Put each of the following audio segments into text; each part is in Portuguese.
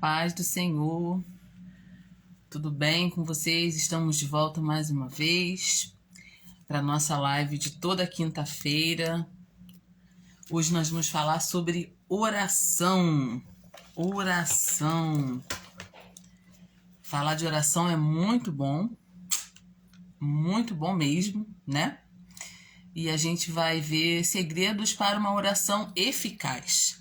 paz do Senhor, tudo bem com vocês? Estamos de volta mais uma vez para a nossa live de toda quinta-feira. Hoje nós vamos falar sobre oração. Oração. Falar de oração é muito bom mesmo, né? E a gente vai ver segredos para uma oração eficaz.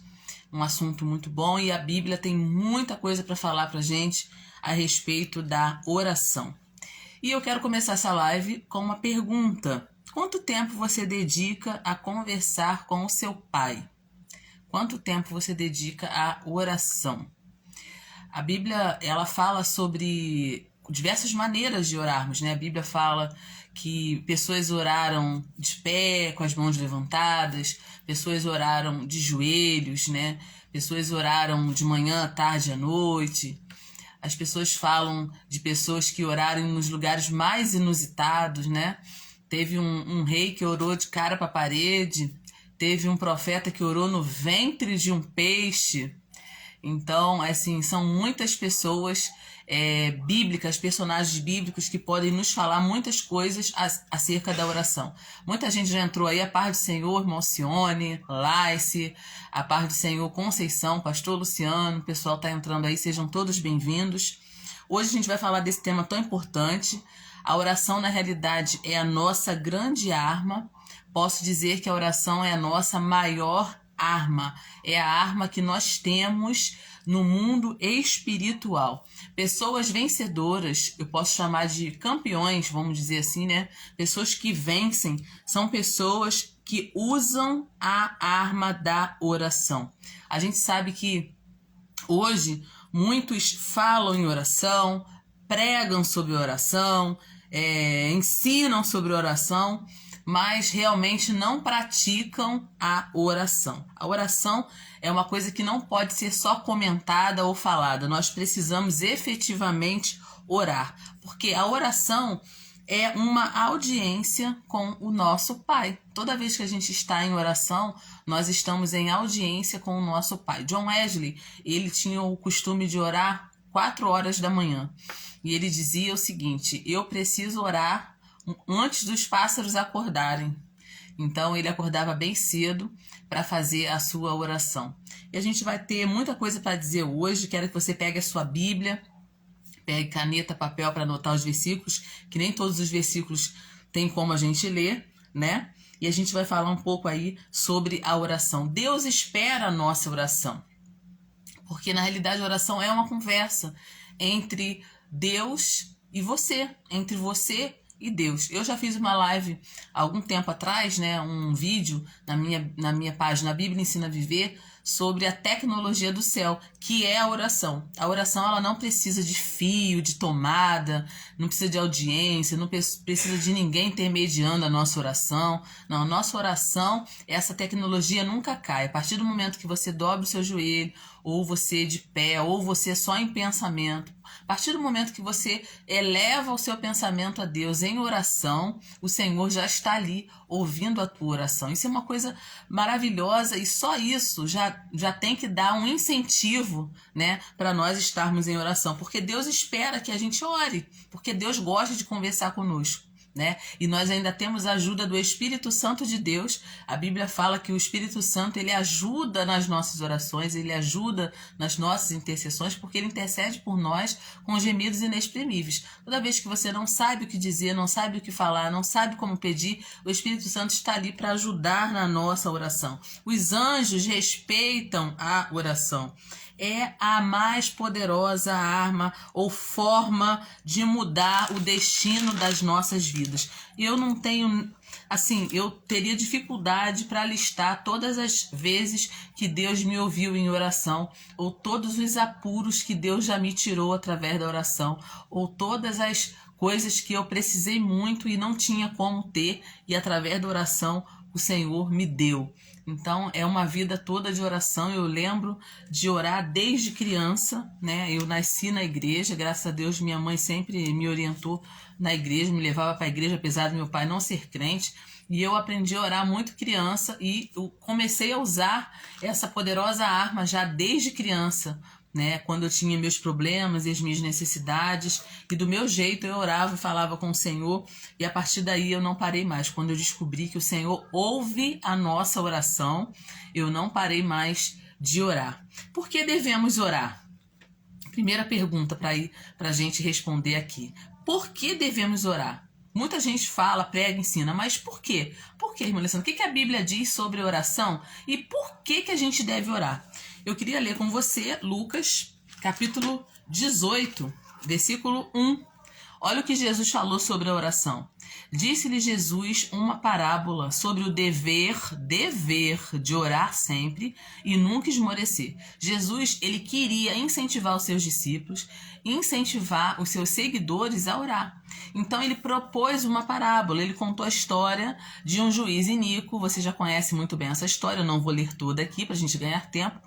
Um assunto muito bom e a Bíblia tem muita coisa para falar para a gente a respeito da oração. E eu quero começar essa live com uma pergunta. Quanto tempo você dedica a conversar com o seu pai? Quanto tempo você dedica à oração? A Bíblia, ela fala sobre diversas maneiras de orarmos, né? A Bíblia fala que pessoas oraram de pé, com as mãos levantadas, pessoas oraram de joelhos, né? Pessoas oraram de manhã, tarde, à noite. As pessoas falam de pessoas que oraram nos lugares mais inusitados, né? Teve um rei que orou de cara para a parede, teve um profeta que orou no ventre de um peixe. Então, assim, são muitas pessoas bíblicas, personagens bíblicos que podem nos falar muitas coisas acerca da oração. Muita gente já entrou aí, a paz do Senhor, irmão Cione, Laice, a paz do Senhor, Conceição, pastor Luciano, o pessoal está entrando aí, sejam todos bem-vindos. Hoje a gente vai falar desse tema tão importante. A oração, na realidade, é a nossa grande arma. Posso dizer que a oração é a nossa maior arma, é a arma que nós temos no mundo espiritual. Pessoas vencedoras, eu posso chamar de campeões, vamos dizer assim, né? Pessoas que vencem são pessoas que usam a arma da oração. A gente sabe que hoje muitos falam em oração, pregam sobre oração, ensinam sobre oração, mas realmente não praticam a oração. A oração é uma coisa que não pode ser só comentada ou falada. Nós precisamos efetivamente orar, porque a oração é uma audiência com o nosso Pai. Toda vez que a gente está em oração, nós estamos em audiência com o nosso Pai. John Wesley, ele tinha o costume de orar 4 horas da manhã. E ele dizia o seguinte: eu preciso orar antes dos pássaros acordarem. Então ele acordava bem cedo para fazer a sua oração. E a gente vai ter muita coisa para dizer hoje. Quero que você pegue a sua Bíblia, pegue caneta, papel para anotar os versículos, que nem todos os versículos tem como a gente ler, né? E a gente vai falar um pouco aí sobre a oração. Deus espera a nossa oração, porque na realidade a oração é uma conversa entre Deus e você, entre você e Deus. Eu já fiz uma live há algum tempo atrás, né, um vídeo na minha página Bíblia Ensina a Viver, sobre a tecnologia do céu, que é a oração. A oração, ela não precisa de fio, de tomada, não precisa de audiência, não precisa de ninguém intermediando a nossa oração. Não, a nossa oração, essa tecnologia nunca cai. A partir do momento que você dobra o seu joelho, ou você de pé, ou você só em pensamento, a partir do momento que você eleva o seu pensamento a Deus em oração, o Senhor já está ali ouvindo a tua oração. Isso é uma coisa maravilhosa e só isso já tem que dar um incentivo, né, para nós estarmos em oração, porque Deus espera que a gente ore, porque Deus gosta de conversar conosco, né? E nós ainda temos a ajuda do Espírito Santo de Deus. A Bíblia fala que o Espírito Santo, ele ajuda nas nossas orações, ele ajuda nas nossas intercessões, porque ele intercede por nós com gemidos inexprimíveis. Toda vez que você não sabe o que dizer, não sabe o que falar, não sabe como pedir, o Espírito Santo está ali para ajudar na nossa oração. Os anjos respeitam a oração. É a mais poderosa arma ou forma de mudar o destino das nossas vidas. Eu não tenho, assim, eu teria dificuldade para listar todas as vezes que Deus me ouviu em oração, ou todos os apuros que Deus já me tirou através da oração, ou todas as coisas que eu precisei muito e não tinha como ter, e através da oração o Senhor me deu. Então é uma vida toda de oração. Eu lembro de orar desde criança, né? Eu nasci na igreja, graças a Deus minha mãe sempre me orientou na igreja, me levava para a igreja, apesar do meu pai não ser crente. E eu aprendi a orar muito criança e eu comecei a usar essa poderosa arma já desde criança, né? Quando eu tinha meus problemas e as minhas necessidades, e do meu jeito eu orava e falava com o Senhor, e a partir daí eu não parei mais. Quando eu descobri que o Senhor ouve a nossa oração, eu não parei mais de orar. Por que devemos orar? Primeira pergunta para a gente responder aqui. Por que devemos orar? Muita gente fala, prega, ensina, mas por quê? Por quê, irmã Alessandra? O que a Bíblia diz sobre oração e por que a gente deve orar? Eu queria ler com você Lucas, capítulo 18, versículo 1. Olha o que Jesus falou sobre a oração. Disse-lhe Jesus uma parábola sobre o dever de orar sempre e nunca esmorecer. Jesus, ele queria incentivar os seus discípulos, incentivar os seus seguidores a orar. Então ele propôs uma parábola, ele contou a história de um juiz iníquo. Você já conhece muito bem essa história, eu não vou ler toda aqui para a gente ganhar tempo.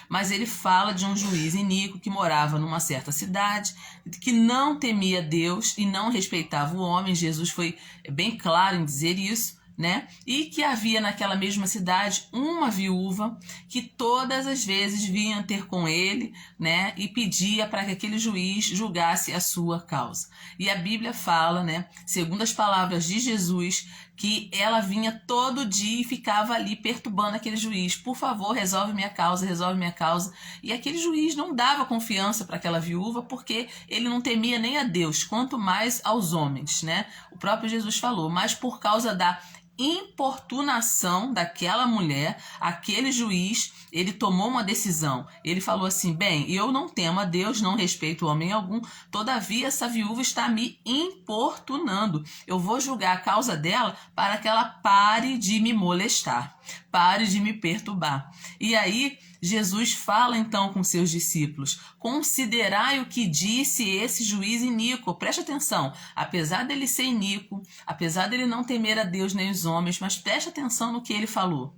Mas ele fala de um juiz iníquo que morava numa certa cidade, que não temia Deus e não respeitava o homem. Jesus foi bem claro em dizer isso, né? E que havia naquela mesma cidade uma viúva que todas as vezes vinha ter com ele, né? E pedia para que aquele juiz julgasse a sua causa. E a Bíblia fala, né? Segundo as palavras de Jesus, que ela vinha todo dia e ficava ali perturbando aquele juiz. Por favor, resolve minha causa, resolve minha causa. E aquele juiz não dava confiança para aquela viúva porque ele não temia nem a Deus, quanto mais aos homens, né? O próprio Jesus falou, mas por causa da importunação daquela mulher, aquele juiz, ele tomou uma decisão. Ele falou assim, bem, eu não temo a Deus, não respeito homem algum, todavia essa viúva está me importunando. Eu vou julgar a causa dela para que ela pare de me molestar, pare de me perturbar. E aí Jesus fala então com seus discípulos, considerai o que disse esse juiz iníquo. Preste atenção, apesar dele ser iníquo, apesar dele não temer a Deus nem os homens, mas preste atenção no que ele falou.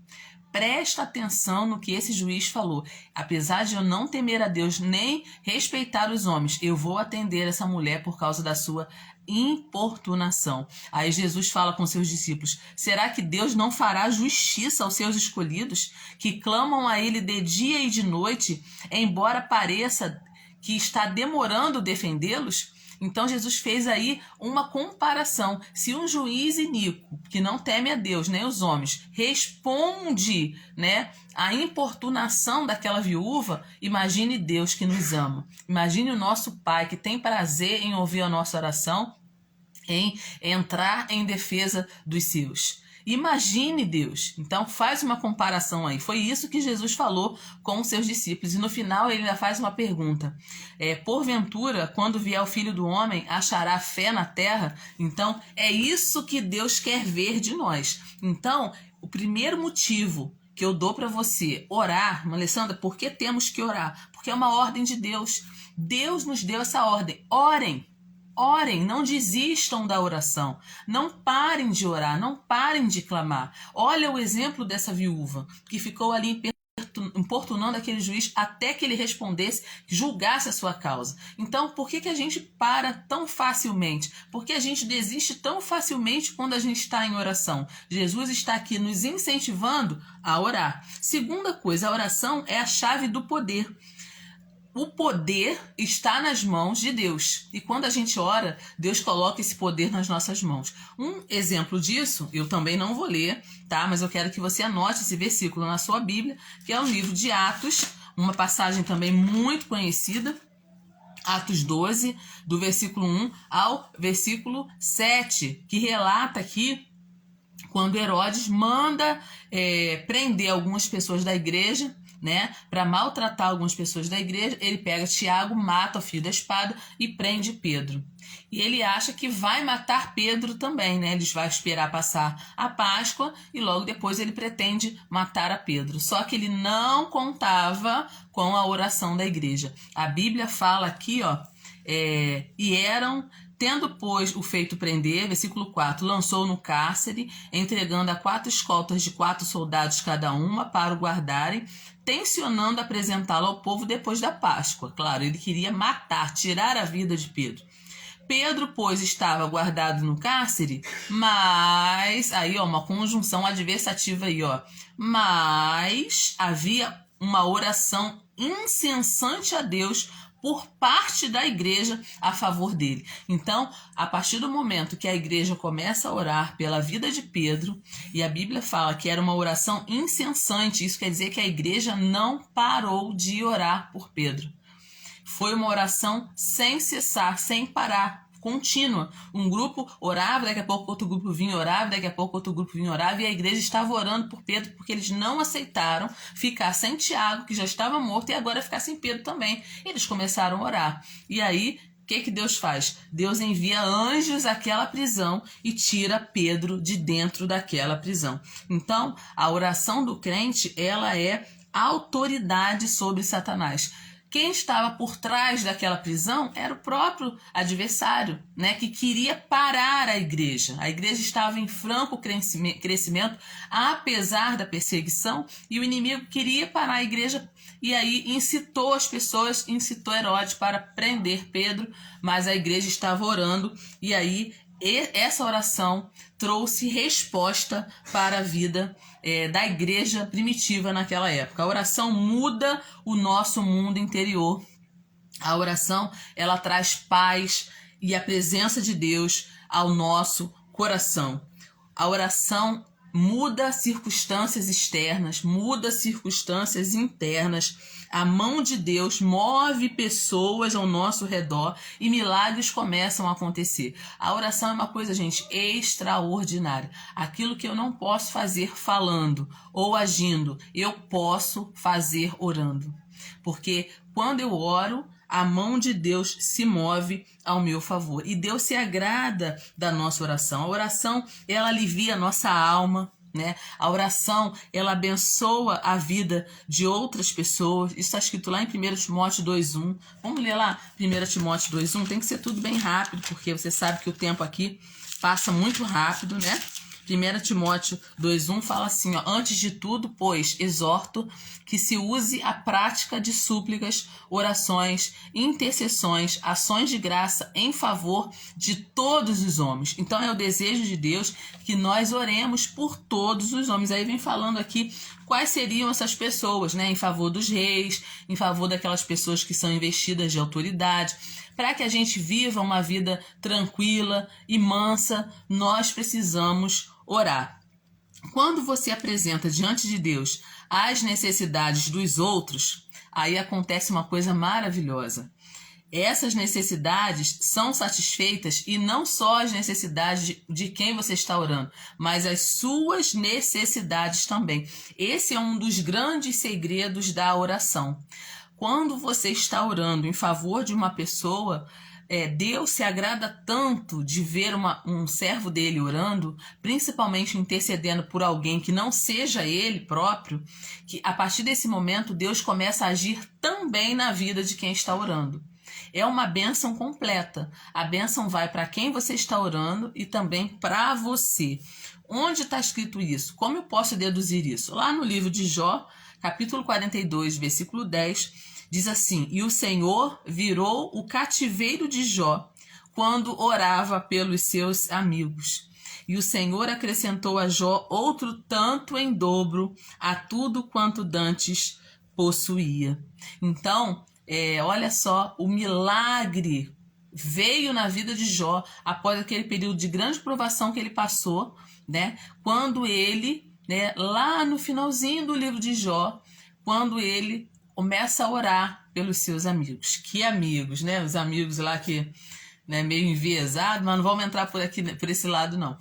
Presta atenção no que esse juiz falou. Apesar de eu não temer a Deus nem respeitar os homens, eu vou atender essa mulher por causa da sua importunação. Aí Jesus fala com seus discípulos, será que Deus não fará justiça aos seus escolhidos, que clamam a ele de dia e de noite, embora pareça que está demorando defendê-los? Então Jesus fez aí uma comparação. Se um juiz iníquo, que não teme a Deus nem os homens, responde, né, à importunação daquela viúva, imagine Deus que nos ama. Imagine o nosso Pai que tem prazer em ouvir a nossa oração, em entrar em defesa dos seus. Imagine Deus. Então faz uma comparação aí. Foi isso que Jesus falou com os seus discípulos. E no final ele ainda faz uma pergunta. Porventura, quando vier o Filho do Homem, achará fé na terra? Então é isso que Deus quer ver de nós. Então, o primeiro motivo que eu dou para você orar, Alessandra, por que temos que orar? Porque é uma ordem de Deus. Deus nos deu essa ordem. Orem. Orem, não desistam da oração, não parem de orar, não parem de clamar. Olha o exemplo dessa viúva que ficou ali importunando aquele juiz até que ele respondesse, julgasse a sua causa. Então, por que a gente para tão facilmente? Por que a gente desiste tão facilmente quando a gente está em oração? Jesus está aqui nos incentivando a orar. Segunda coisa, a oração é a chave do poder. O poder está nas mãos de Deus. E quando a gente ora, Deus coloca esse poder nas nossas mãos. Um exemplo disso, eu também não vou ler, tá? Mas eu quero que você anote esse versículo na sua Bíblia, que é o livro de Atos, uma passagem também muito conhecida. Atos 12, do versículo 1 ao versículo 7, que relata aqui quando Herodes manda prender algumas pessoas da igreja, né, para maltratar algumas pessoas da igreja. Ele pega Tiago, mata o fio da espada e prende Pedro. E ele acha que vai matar Pedro também, né? Ele vai esperar passar a Páscoa e logo depois ele pretende matar a Pedro. Só que ele não contava com a oração da igreja. A Bíblia fala aqui, ó, e eram... Tendo, pois, o feito prender, versículo 4, lançou no cárcere, entregando a 4 escoltas de 4 soldados cada uma para o guardarem, tencionando apresentá-lo ao povo depois da Páscoa. Claro, ele queria matar, tirar a vida de Pedro. Pedro, pois, estava guardado no cárcere, mas... Aí, ó, uma conjunção adversativa aí, ó. Mas havia uma oração incessante a Deus por parte da igreja a favor dele. Então, a partir do momento que a igreja começa a orar pela vida de Pedro, e a Bíblia fala que era uma oração incessante, isso quer dizer que a igreja não parou de orar por Pedro. Foi uma oração sem cessar, sem parar, contínua. Um grupo orava, daqui a pouco outro grupo vinha orava, daqui a pouco outro grupo vinha orava, e a igreja estava orando por Pedro, porque eles não aceitaram ficar sem Tiago, que já estava morto, e agora ficar sem Pedro também. Eles começaram a orar. E aí, o que Deus faz? Deus envia anjos àquela prisão e tira Pedro de dentro daquela prisão. Então, a oração do crente, ela é autoridade sobre Satanás. Quem estava por trás daquela prisão era o próprio adversário, né, que queria parar a igreja. A igreja estava em franco crescimento, apesar da perseguição, e o inimigo queria parar a igreja, e aí incitou as pessoas, incitou Herodes para prender Pedro, mas a igreja estava orando, e aí essa oração trouxe resposta para a vida da igreja primitiva naquela época. A oração muda o nosso mundo interior. A oração, ela traz paz e a presença de Deus ao nosso coração. A oração muda circunstâncias externas, muda circunstâncias internas. A mão de Deus move pessoas ao nosso redor e milagres começam a acontecer. A oração é uma coisa, gente, extraordinária. Aquilo que eu não posso fazer falando ou agindo, eu posso fazer orando. Porque quando eu oro, a mão de Deus se move ao meu favor. E Deus se agrada da nossa oração. A oração, ela alivia a nossa alma, né? A oração, ela abençoa a vida de outras pessoas. Isso está escrito lá em 1 Timóteo 2:1. Vamos ler lá 1 Timóteo 2:1. Tem que ser tudo bem rápido, porque você sabe que o tempo aqui passa muito rápido, né? 1 Timóteo 2:1 fala assim, ó, antes de tudo, pois, exorto que se use a prática de súplicas, orações, intercessões, ações de graça em favor de todos os homens. Então é o desejo de Deus que nós oremos por todos os homens. Aí vem falando aqui quais seriam essas pessoas, né? Em favor dos reis, em favor daquelas pessoas que são investidas de autoridade. Para que a gente viva uma vida tranquila e mansa, nós precisamos orar. Quando você apresenta diante de Deus as necessidades dos outros, aí acontece uma coisa maravilhosa. Essas necessidades são satisfeitas, e não só as necessidades de quem você está orando, mas as suas necessidades também. Esse é um dos grandes segredos da oração. Quando você está orando em favor de uma pessoa, Deus se agrada tanto de ver um servo dele orando, principalmente intercedendo por alguém que não seja ele próprio, que a partir desse momento Deus começa a agir também na vida de quem está orando. É uma bênção completa. A bênção vai para quem você está orando e também para você. Onde está escrito isso? Como eu posso deduzir isso? Lá no livro de Jó, capítulo 42, versículo 10, diz assim, e o Senhor virou o cativeiro de Jó quando orava pelos seus amigos. E o Senhor acrescentou a Jó outro tanto em dobro a tudo quanto dantes possuía. Então, olha só, o milagre veio na vida de Jó após aquele período de grande provação que ele passou, né? Quando ele, né, lá no finalzinho do livro de Jó, quando ele começa a orar pelos seus amigos. Que amigos, né? Os amigos lá que, né, meio enviesado, mas não vamos entrar por aqui, por esse lado, não.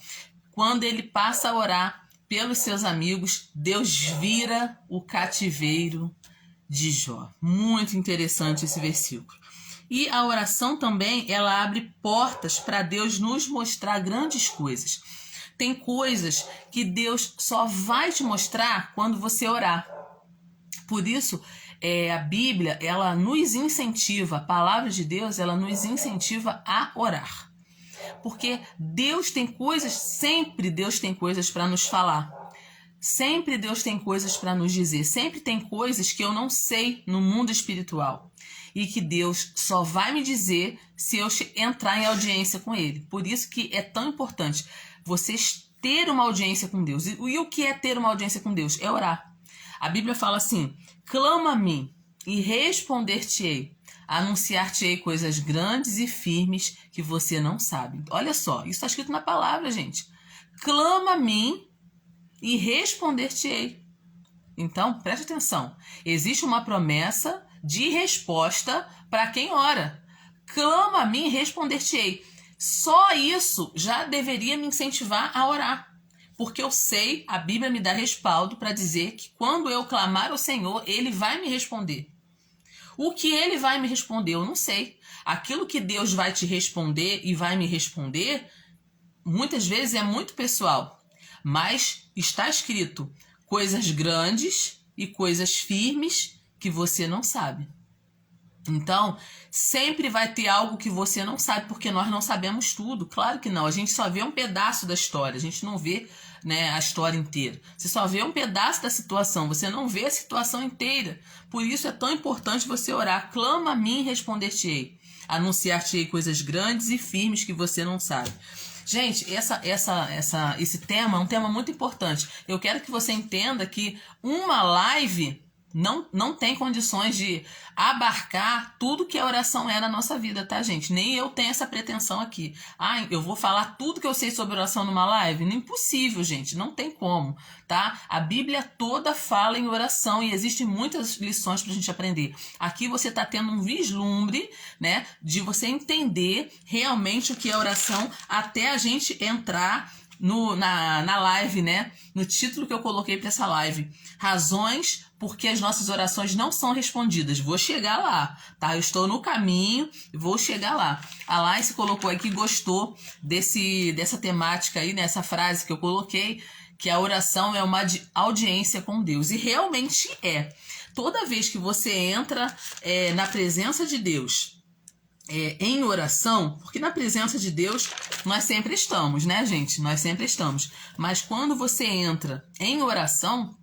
Quando ele passa a orar pelos seus amigos, Deus vira o cativeiro de Jó. Muito interessante esse versículo. E a oração também, ela abre portas para Deus nos mostrar grandes coisas. Tem coisas que Deus só vai te mostrar quando você orar. Por isso, a Bíblia, ela nos incentiva, a palavra de Deus, ela nos incentiva a orar. Porque Deus tem coisas, sempre Deus tem coisas para nos falar. Sempre Deus tem coisas para nos dizer. Sempre tem coisas que eu não sei no mundo espiritual. E que Deus só vai me dizer se eu entrar em audiência com Ele. Por isso que é tão importante vocês ter uma audiência com Deus. E o que é ter uma audiência com Deus? É orar. A Bíblia fala assim, clama a mim, e responder-te-ei. Anunciar-te-ei coisas grandes e firmes que você não sabe. Olha só, isso está escrito na palavra, gente. Clama a mim e responder-te-ei. Então, preste atenção. Existe uma promessa de resposta para quem ora. Clama a mim e responder-te-ei. Só isso já deveria me incentivar a orar. Porque eu sei, a Bíblia me dá respaldo para dizer que quando eu clamar ao Senhor, Ele vai me responder. O que Ele vai me responder, eu não sei. Aquilo que Deus vai te responder e vai me responder, muitas vezes é muito pessoal. Mas está escrito coisas grandes e coisas firmes que você não sabe. Então, sempre vai ter algo que você não sabe, porque nós não sabemos tudo. Claro que não. A gente só vê um pedaço da história. A gente não vê, né, a história inteira. Você só vê um pedaço da situação. Você não vê a situação inteira. Por isso é tão importante você orar. Clama a mim e responder-te-ei. Anunciar-te-ei coisas grandes e firmes que você não sabe. Gente, esse tema é um tema muito importante. Eu quero que você entenda que uma live não tem condições de abarcar tudo que a oração é na nossa vida, tá, gente? Nem eu tenho essa pretensão aqui. Eu vou falar tudo que eu sei sobre oração numa live? Impossível, gente. Não tem como, tá? A Bíblia toda fala em oração e existem muitas lições pra gente aprender. Aqui você tá tendo um vislumbre, né, de você entender realmente o que é oração até a gente entrar na live, né? No título que eu coloquei para essa live. Razões porque as nossas orações não são respondidas. Vou chegar lá, tá? Eu estou no caminho e vou chegar lá. A Laís colocou aqui, gostou dessa temática aí, nessa frase que eu coloquei, que a oração é uma audiência com Deus. E realmente é. Toda vez que você entra na presença de Deus, em oração, porque na presença de Deus nós sempre estamos, né, gente? Nós sempre estamos. Mas quando você entra em oração,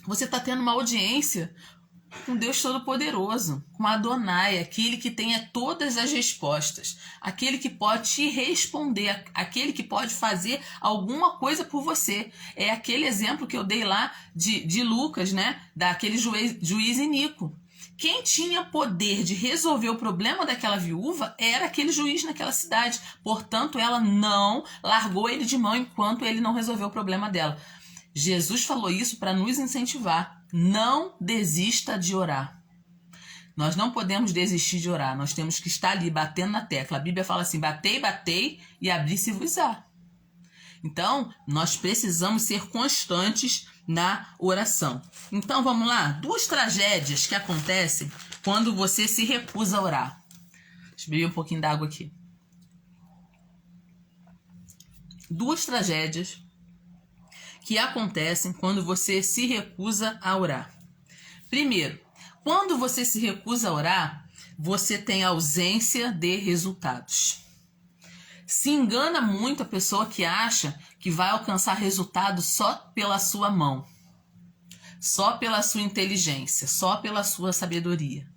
você está tendo uma audiência com Deus Todo-Poderoso, com Adonai, aquele que tenha todas as respostas, aquele que pode te responder, aquele que pode fazer alguma coisa por você. É aquele exemplo que eu dei lá de Lucas, né? Daquele juiz iníquo. Quem tinha poder de resolver o problema daquela viúva era aquele juiz naquela cidade. Portanto, ela não largou ele de mão enquanto ele não resolveu o problema dela. Jesus falou isso para nos incentivar. Não desista de orar. Nós não podemos desistir de orar. Nós temos que estar ali batendo na tecla. A Bíblia fala assim: batei, batei e abri-se-vos-á. Então, nós precisamos ser constantes na oração. Então, vamos lá. 2 tragédias que acontecem quando você se recusa a orar. Deixa eu beber um pouquinho d'água aqui. 2 tragédias que acontecem quando você se recusa a orar. Primeiro, quando você se recusa a orar, você tem ausência de resultados. Se engana muito a pessoa que acha que vai alcançar resultado só pela sua mão, só pela sua inteligência, só pela sua sabedoria,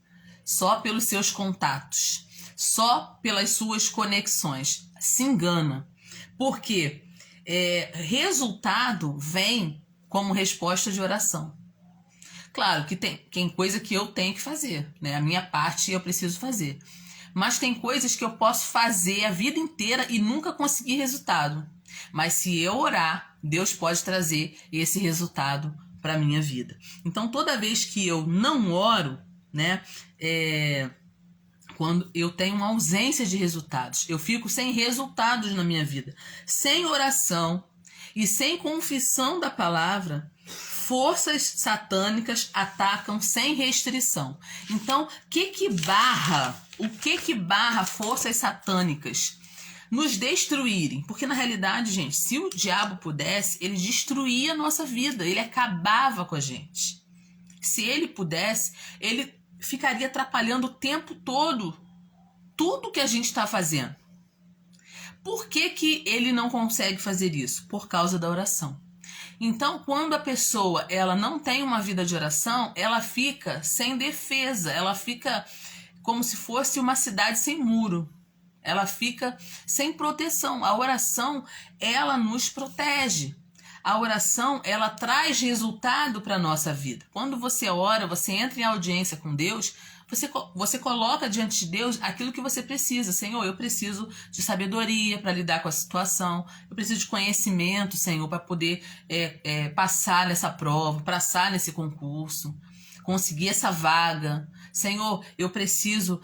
só pelos seus contatos, só pelas suas conexões. Se engana. Por quê? Resultado vem como resposta de oração. Claro que tem coisa que eu tenho que fazer, né? A minha parte eu preciso fazer. Mas tem coisas que eu posso fazer a vida inteira e nunca conseguir resultado. Mas se eu orar, Deus pode trazer esse resultado para a minha vida. Então, toda vez que eu não oro, né? Quando eu tenho uma ausência de resultados, eu fico sem resultados na minha vida, sem oração e sem confissão da palavra, forças satânicas atacam sem restrição. Então, o que barra forças satânicas nos destruírem? Porque na realidade, gente, se o diabo pudesse, ele destruía a nossa vida, ele acabava com a gente. Se ele pudesse, ele ficaria atrapalhando o tempo todo tudo que a gente está fazendo. Por que ele não consegue fazer isso? Por causa da oração. Então, quando a pessoa ela não tem uma vida de oração, ela fica sem defesa, ela fica como se fosse uma cidade sem muro. Ela fica sem proteção. A oração, ela nos protege. a oração, ela traz resultado para a nossa vida. Quando você ora, você entra em audiência com Deus, você coloca diante de Deus aquilo que você precisa. Senhor, eu preciso de sabedoria para lidar com a situação. Eu preciso de conhecimento, Senhor, para poder passar nessa prova, passar nesse concurso, conseguir essa vaga. Senhor, eu preciso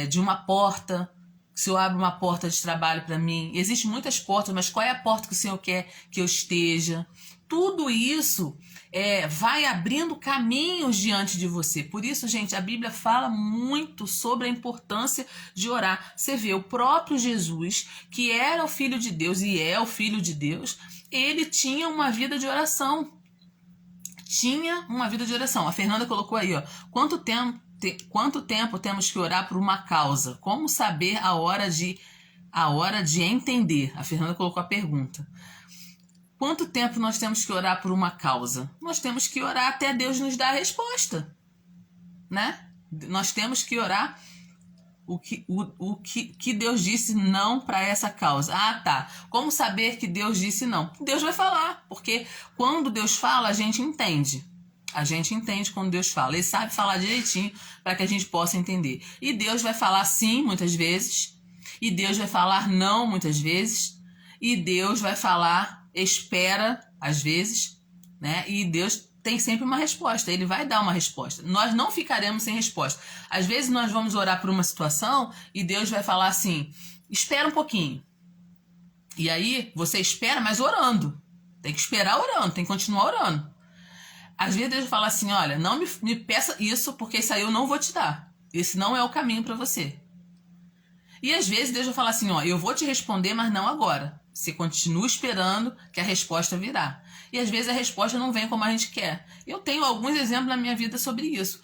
de uma porta. O Senhor abre uma porta de trabalho para mim. Existem muitas portas, mas qual é a porta que o Senhor quer que eu esteja? Tudo isso vai abrindo caminhos diante de você. Por isso, gente, a Bíblia fala muito sobre a importância de orar. Você vê, o próprio Jesus, que era o Filho de Deus e é o Filho de Deus, ele tinha uma vida de oração. Tinha uma vida de oração. A Fernanda colocou aí, ó, quanto tempo temos que orar por uma causa? Como saber a hora de entender? A Fernanda colocou a pergunta. Quanto tempo nós temos que orar por uma causa? Nós temos que orar até Deus nos dar a resposta, né? Nós temos que orar o que Deus disse não para essa causa. Ah, tá. Como saber que Deus disse não? Deus vai falar, porque quando Deus fala, a gente entende. A gente entende quando Deus fala. Ele sabe falar direitinho para que a gente possa entender. E Deus vai falar sim muitas vezes. E Deus vai falar não muitas vezes. E Deus vai falar espera às vezes, né? E Deus tem sempre uma resposta. Ele vai dar uma resposta. Nós não ficaremos sem resposta. Às vezes nós vamos orar por uma situação e Deus vai falar assim, espera um pouquinho. E aí você espera, mas orando. Tem que esperar orando, tem que continuar orando. Às vezes Deus fala assim, olha, não me peça isso, porque isso aí eu não vou te dar. Esse não é o caminho para você. E às vezes Deus vai falar assim, ó, eu vou te responder, mas não agora. Você continua esperando que a resposta virá. E às vezes a resposta não vem como a gente quer. Eu tenho alguns exemplos na minha vida sobre isso.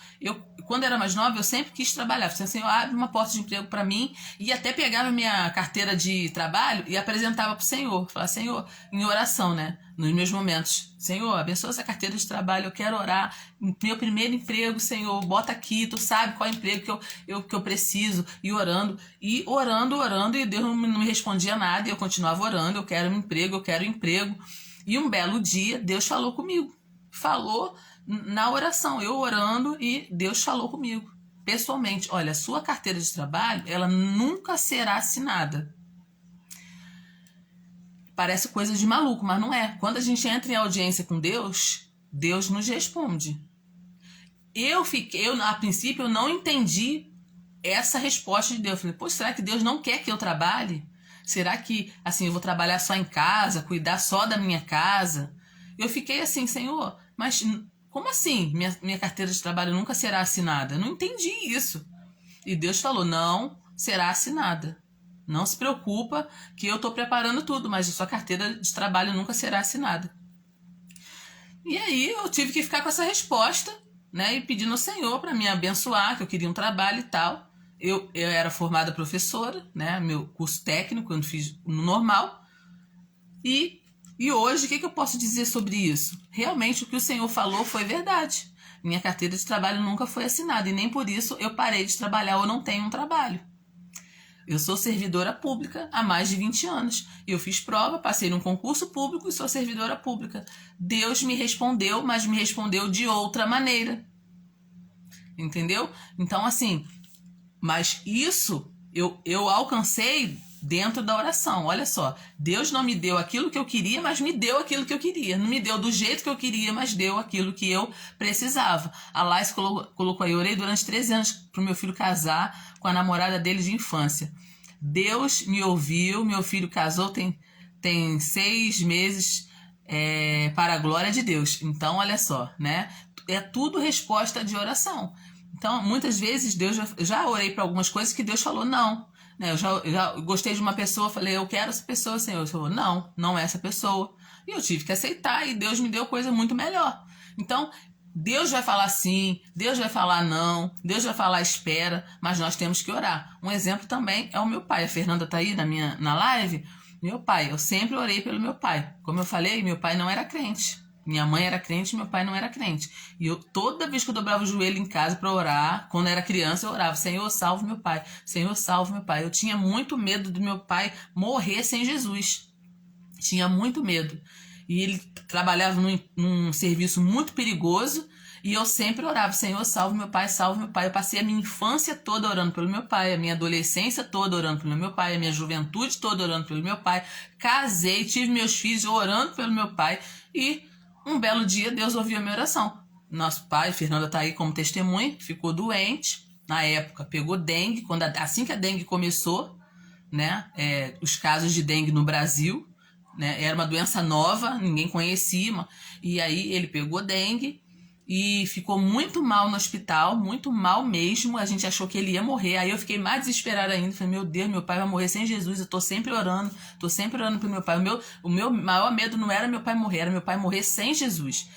Quando era mais nova, eu sempre quis trabalhar. Falei assim, abre uma porta de emprego para mim. E até pegava minha carteira de trabalho e apresentava para o Senhor. Falava, Senhor, em oração, né? Nos meus momentos. Senhor, abençoa essa carteira de trabalho, eu quero orar. Meu primeiro emprego, Senhor, bota aqui, tu sabe qual é o emprego que eu preciso. E orando, e Deus não me respondia nada. E eu continuava orando, eu quero um emprego, eu quero um emprego. E um belo dia, Deus falou comigo. Falou na oração, eu orando e Deus falou comigo. Pessoalmente, olha, a sua carteira de trabalho, ela nunca será assinada. Parece coisa de maluco, mas não é. Quando a gente entra em audiência com Deus, Deus nos responde. A princípio, eu não entendi essa resposta de Deus. Eu falei, pô, será que Deus não quer que eu trabalhe? Será que, assim, eu vou trabalhar só em casa, cuidar só da minha casa? Eu fiquei assim, Senhor, mas como assim minha carteira de trabalho nunca será assinada? Eu não entendi isso. E Deus falou, não será assinada. Não se preocupa que eu estou preparando tudo, mas a sua carteira de trabalho nunca será assinada. E aí eu tive que ficar com essa resposta, né? E pedindo ao Senhor para me abençoar, que eu queria um trabalho e tal. Eu era formada professora, né? Meu curso técnico, eu não fiz no normal. E hoje, o que eu posso dizer sobre isso? Realmente o que o Senhor falou foi verdade. Minha carteira de trabalho nunca foi assinada e nem por isso eu parei de trabalhar ou não tenho um trabalho. Eu sou servidora pública há mais de 20 anos. Eu fiz prova, passei num concurso público e sou servidora pública. Deus me respondeu, mas me respondeu de outra maneira. Entendeu? Então, assim, mas isso eu alcancei dentro da oração. Olha só, Deus não me deu aquilo que eu queria, mas me deu aquilo que eu queria. Não me deu do jeito que eu queria, mas deu aquilo que eu precisava. A Laís colocou aí, eu orei durante 13 anos para o meu filho casar com a namorada dele de infância. Deus me ouviu, meu filho casou, tem 6 meses para a glória de Deus. Então, olha só, né? É tudo resposta de oração. Então, muitas vezes, eu já orei para algumas coisas que Deus falou não. Né? Eu já gostei de uma pessoa, falei, eu quero essa pessoa, Senhor. Ele falou, não é essa pessoa. E eu tive que aceitar e Deus me deu coisa muito melhor. Então, Deus vai falar sim, Deus vai falar não, Deus vai falar espera, mas nós temos que orar. Um exemplo também é o meu pai. A Fernanda está aí na live. Meu pai, eu sempre orei pelo meu pai. Como eu falei, meu pai não era crente. Minha mãe era crente, meu pai não era crente. E toda vez que eu dobrava o joelho em casa para orar, quando eu era criança, eu orava, Senhor, salve meu pai. Senhor, salve meu pai. Eu tinha muito medo do meu pai morrer sem Jesus. Tinha muito medo. e ele trabalhava num serviço muito perigoso, e eu sempre orava, Senhor, salve meu pai, salve meu pai. Eu passei a minha infância toda orando pelo meu pai, a minha adolescência toda orando pelo meu pai, a minha juventude toda orando pelo meu pai. Casei, tive meus filhos orando pelo meu pai, e um belo dia Deus ouviu a minha oração. Nosso pai, Fernanda tá aí como testemunha, ficou doente, na época pegou dengue, assim que a dengue começou, né, os casos de dengue no Brasil, né, era uma doença nova, ninguém conhecia, e aí ele pegou dengue e ficou muito mal no hospital, muito mal mesmo, a gente achou que ele ia morrer, aí eu fiquei mais desesperada ainda, falei, meu Deus, meu pai vai morrer sem Jesus, eu tô sempre orando pelo meu pai, o meu maior medo não era meu pai morrer, era meu pai morrer sem Jesus.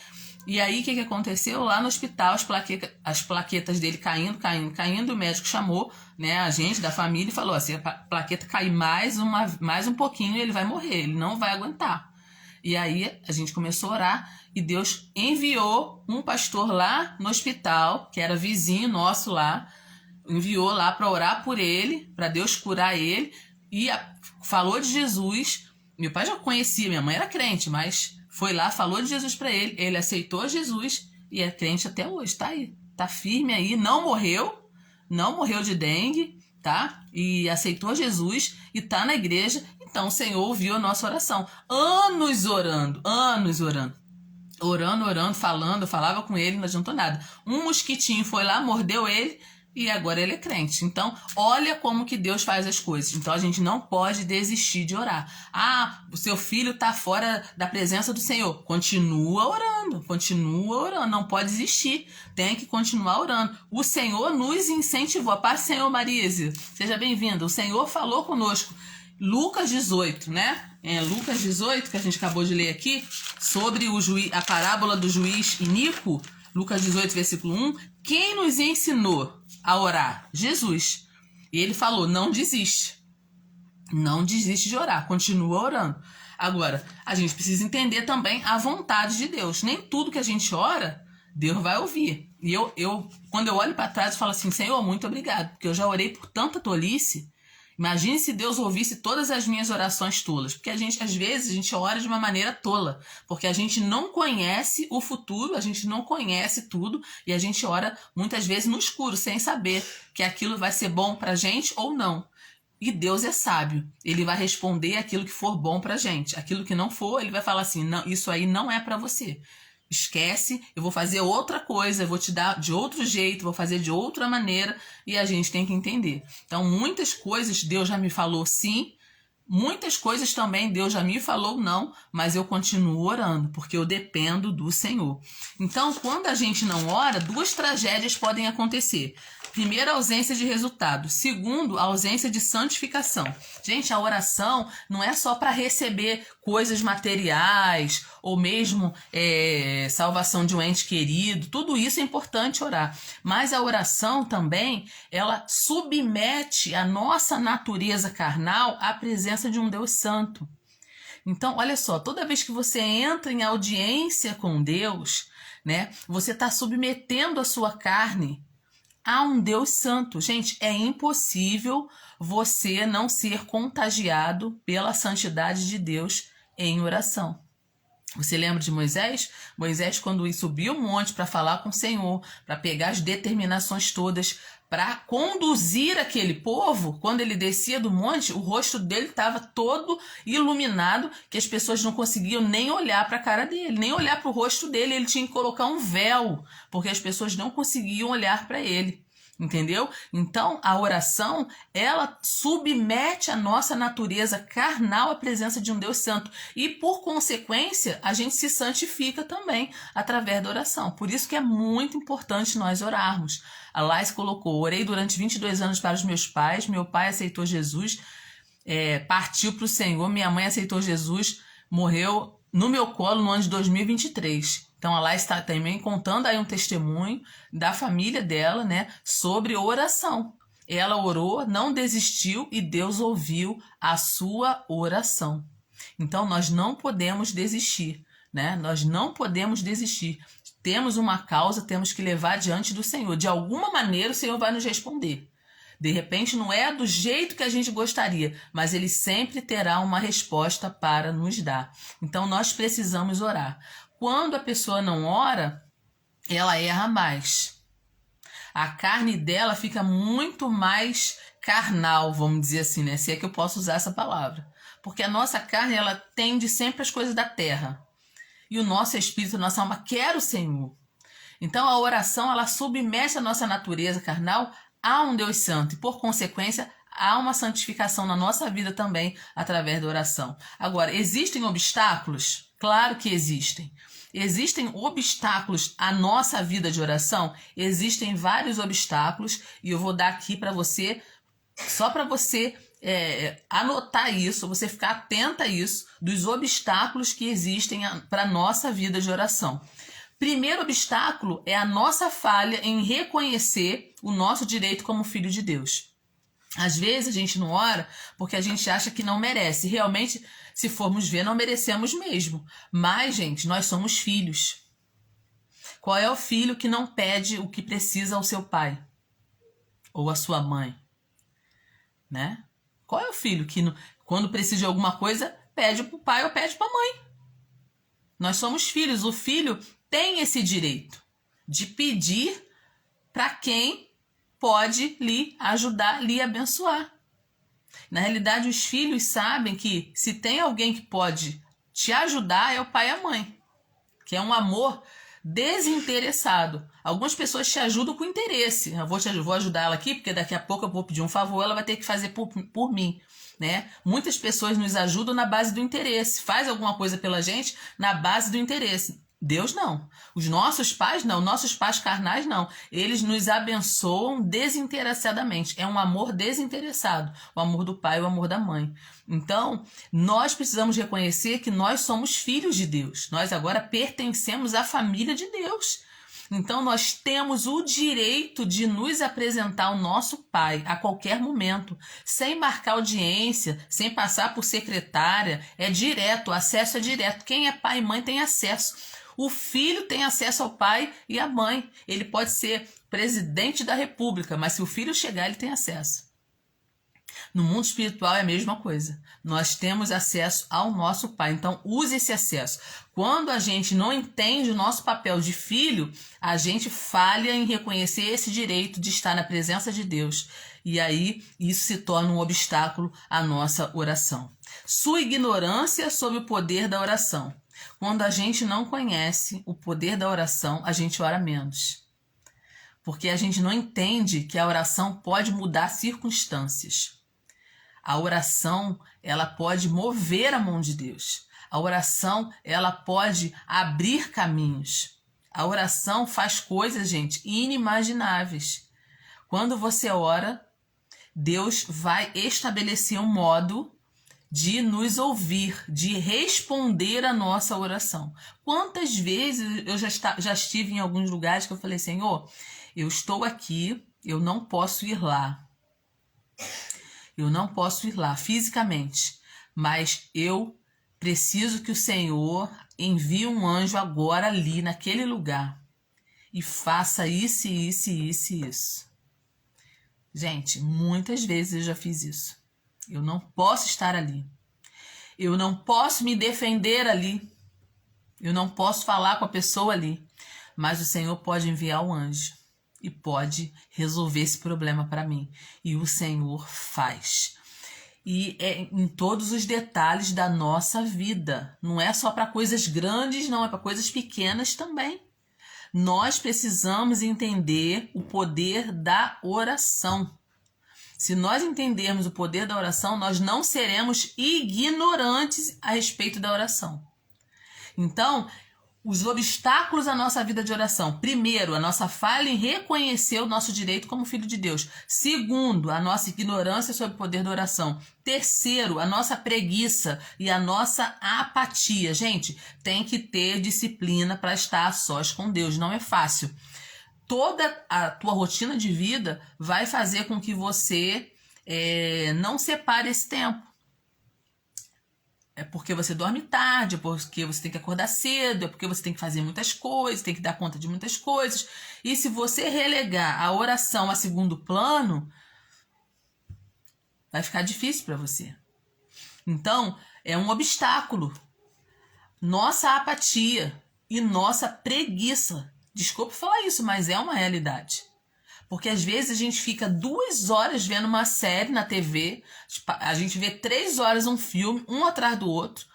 E aí, o que aconteceu? Lá no hospital, as plaquetas dele caindo, o médico chamou, né, a gente da família e falou, se a plaqueta cair mais um pouquinho, ele vai morrer, ele não vai aguentar. E aí, a gente começou a orar e Deus enviou um pastor lá no hospital, que era vizinho nosso lá, enviou lá para orar por ele, para Deus curar ele, e falou de Jesus. Meu pai já conhecia, minha mãe era crente, mas foi lá, falou de Jesus para ele, ele aceitou Jesus e é crente até hoje, tá aí, tá firme aí, não morreu de dengue, tá? E aceitou Jesus e tá na igreja, então o Senhor ouviu a nossa oração. Anos orando, falando, eu falava com ele, não adiantou nada. Um mosquitinho foi lá, mordeu ele, e agora ele é crente. Então, olha como que Deus faz as coisas. Então, a gente não pode desistir de orar. Ah, o seu filho está fora da presença do Senhor. Continua orando, não pode desistir. Tem que continuar orando. O Senhor nos incentivou. A paz do Senhor, Marise. Seja bem-vinda. O Senhor falou conosco. Lucas 18, né? Lucas 18, que a gente acabou de ler aqui, sobre a parábola do juiz iníquo. Lucas 18, versículo 1. Quem nos ensinou a orar? Jesus. E ele falou, não desiste. Não desiste de orar, continua orando. Agora, a gente precisa entender também a vontade de Deus. Nem tudo que a gente ora, Deus vai ouvir. E quando eu olho para trás, eu falo assim, Senhor, muito obrigado, porque eu já orei por tanta tolice. Imagine se Deus ouvisse todas as minhas orações tolas, porque às vezes a gente ora de uma maneira tola, porque a gente não conhece o futuro, a gente não conhece tudo e a gente ora muitas vezes no escuro, sem saber que aquilo vai ser bom pra gente ou não. E Deus é sábio, ele vai responder aquilo que for bom pra gente, aquilo que não for, ele vai falar assim, não, isso aí não é pra você. Esquece, eu vou fazer outra coisa, eu vou te dar de outro jeito, vou fazer de outra maneira, e a gente tem que entender. Então, muitas coisas Deus já me falou sim, muitas coisas também Deus já me falou não, mas eu continuo orando, porque eu dependo do Senhor. Então, quando a gente não ora, duas tragédias podem acontecer. Primeiro, a ausência de resultado. Segundo, a ausência de santificação. Gente, a oração não é só para receber coisas materiais ou mesmo salvação de um ente querido. Tudo isso é importante orar. Mas a oração também, ela submete a nossa natureza carnal à presença de um Deus santo. Então, olha só, toda vez que você entra em audiência com Deus, né, você está submetendo a sua carne a um Deus santo. Gente, é impossível você não ser contagiado pela santidade de Deus em oração. Você lembra de Moisés? Moisés, quando subiu o monte para falar com o Senhor, para pegar as determinações todas, para conduzir aquele povo, quando ele descia do monte, o rosto dele estava todo iluminado, que as pessoas não conseguiam nem olhar para a cara dele, nem olhar para o rosto dele, ele tinha que colocar um véu, porque as pessoas não conseguiam olhar para ele. Entendeu? Então, a oração, ela submete a nossa natureza carnal à presença de um Deus santo. E, por consequência, a gente se santifica também através da oração. Por isso que é muito importante nós orarmos. A Lais colocou, orei durante 22 anos para os meus pais, meu pai aceitou Jesus, partiu para o Senhor, minha mãe aceitou Jesus, morreu no meu colo no ano de 2023. Então, ela está também contando aí um testemunho da família dela, né, sobre oração. Ela orou, não desistiu e Deus ouviu a sua oração. Então, nós não podemos desistir, né? Nós não podemos desistir. Temos uma causa, temos que levar diante do Senhor. De alguma maneira, o Senhor vai nos responder. De repente não é do jeito que a gente gostaria, mas ele sempre terá uma resposta para nos dar. Então nós precisamos orar. Quando a pessoa não ora, ela erra mais. A carne dela fica muito mais carnal, vamos dizer assim, né? Se é que eu posso usar essa palavra. Porque a nossa carne, ela tende sempre às coisas da terra. E o nosso espírito, a nossa alma quer o Senhor. Então a oração, ela submete a nossa natureza carnal a um Deus santo. E por consequência, há uma santificação na nossa vida também através da oração. Agora, existem obstáculos? Claro que existem. Existem obstáculos à nossa vida de oração? Existem vários obstáculos e eu vou dar aqui para você, só para você anotar isso, você ficar atenta a isso, dos obstáculos que existem para a nossa vida de oração. Primeiro obstáculo é a nossa falha em reconhecer o nosso direito como filho de Deus. Às vezes a gente não ora porque a gente acha que não merece. Realmente, se formos ver, não merecemos mesmo. Mas, gente, nós somos filhos. Qual é o filho que não pede o que precisa ao seu pai? Ou à sua mãe? Né? Qual é o filho que, quando precisa de alguma coisa, pede para o pai ou pede para a mãe? Nós somos filhos. O filho tem esse direito de pedir para quem pode lhe ajudar, lhe abençoar. Na realidade, os filhos sabem que se tem alguém que pode te ajudar, é o pai e a mãe, que é um amor desinteressado. Algumas pessoas te ajudam com interesse. Eu vou ajudar ela aqui, porque daqui a pouco eu vou pedir um favor, ela vai ter que fazer por mim. Né? Muitas pessoas nos ajudam na base do interesse, faz alguma coisa pela gente na base do interesse. Deus não. Os nossos pais não, nossos pais carnais não. Eles nos abençoam desinteressadamente. É um amor desinteressado, o amor do pai, o amor da mãe. Então, nós precisamos reconhecer que nós somos filhos de Deus. Nós agora pertencemos à família de Deus. Então, nós temos o direito de nos apresentar ao nosso pai a qualquer momento, sem marcar audiência, sem passar por secretária. É direto, o acesso é direto. Quem é pai e mãe tem acesso. O filho tem acesso ao pai e à mãe. Ele pode ser presidente da república, mas se o filho chegar, ele tem acesso. No mundo espiritual é a mesma coisa. Nós temos acesso ao nosso pai. Então, use esse acesso. Quando a gente não entende o nosso papel de filho, a gente falha em reconhecer esse direito de estar na presença de Deus. E aí, isso se torna um obstáculo à nossa oração. Sua ignorância sobre o poder da oração. Quando a gente não conhece o poder da oração, a gente ora menos. Porque a gente não entende que a oração pode mudar circunstâncias. A oração, ela pode mover a mão de Deus. A oração, ela pode abrir caminhos. A oração faz coisas, gente, inimagináveis. Quando você ora, Deus vai estabelecer um modo de nos ouvir, de responder a nossa oração. Quantas vezes eu já estive em alguns lugares que eu falei, Senhor, eu estou aqui, eu não posso ir lá. Eu não posso ir lá fisicamente, mas eu preciso que o Senhor envie um anjo agora ali, naquele lugar, e faça isso, isso, isso e isso. Gente, muitas vezes eu já fiz isso. Eu não posso estar ali. Eu não posso me defender ali. Eu não posso falar com a pessoa ali. Mas o Senhor pode enviar o anjo e pode resolver esse problema para mim. E o Senhor faz. E é em todos os detalhes da nossa vida. Não é só para coisas grandes, não. É para coisas pequenas também. Nós precisamos entender o poder da oração. Se nós entendermos o poder da oração, nós não seremos ignorantes a respeito da oração. Então, os obstáculos à nossa vida de oração. Primeiro, a nossa falha em reconhecer o nosso direito como filho de Deus. Segundo, a nossa ignorância sobre o poder da oração. Terceiro, a nossa preguiça e a nossa apatia. Gente, tem que ter disciplina para estar a sós com Deus. Não é fácil. Toda a tua rotina de vida vai fazer com que você não separe esse tempo. É porque você dorme tarde, é porque você tem que acordar cedo, é porque você tem que fazer muitas coisas, tem que dar conta de muitas coisas. E se você relegar a oração a segundo plano, vai ficar difícil para você. Então, é um obstáculo. Nossa apatia e nossa preguiça. Desculpa falar isso, mas é uma realidade. Porque às vezes a gente fica 2 horas vendo uma série na TV, a gente vê 3 horas um filme, um atrás do outro,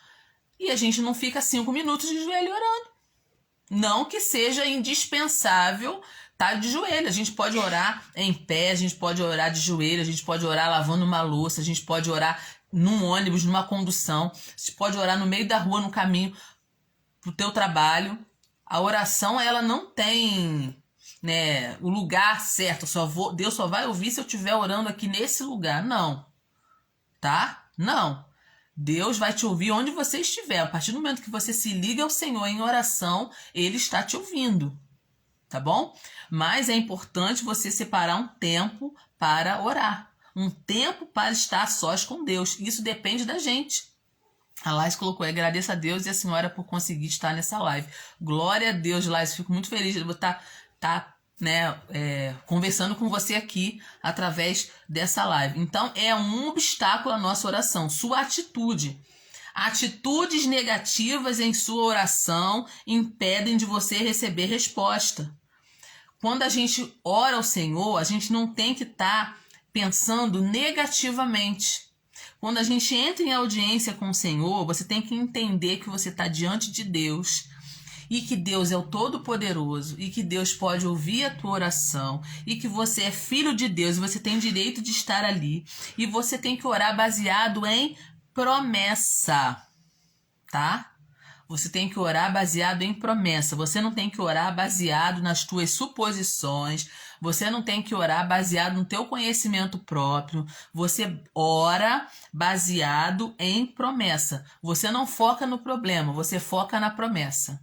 e a gente não fica 5 minutos de joelho orando. Não que seja indispensável estar de joelho. A gente pode orar em pé, a gente pode orar de joelho, a gente pode orar lavando uma louça, a gente pode orar num ônibus, numa condução, a gente pode orar no meio da rua, no caminho pro teu trabalho. A oração, ela não tem, né, o lugar certo. Deus só vai ouvir se eu estiver orando aqui nesse lugar. Não. Tá? Não. Deus vai te ouvir onde você estiver. A partir do momento que você se liga ao Senhor em oração, Ele está te ouvindo. Tá bom? Mas é importante você separar um tempo para orar. Um tempo para estar a sós com Deus. Isso depende da gente. A Laís colocou, agradeço a Deus e a senhora por conseguir estar nessa live. Glória a Deus, Laís. Fico muito feliz de estar conversando com você aqui através dessa live. Então, é um obstáculo à nossa oração. Sua atitude. Atitudes negativas em sua oração impedem de você receber resposta. Quando a gente ora ao Senhor, a gente não tem que estar pensando negativamente. Quando a gente entra em audiência com o Senhor, você tem que entender que você está diante de Deus e que Deus é o Todo-Poderoso e que Deus pode ouvir a tua oração e que você é filho de Deus e você tem direito de estar ali. E você tem que orar baseado em promessa, tá? Você tem que orar baseado em promessa. Você não tem que orar baseado nas tuas suposições. Você não tem que orar baseado no teu conhecimento próprio. Você ora baseado em promessa. Você não foca no problema, você foca na promessa.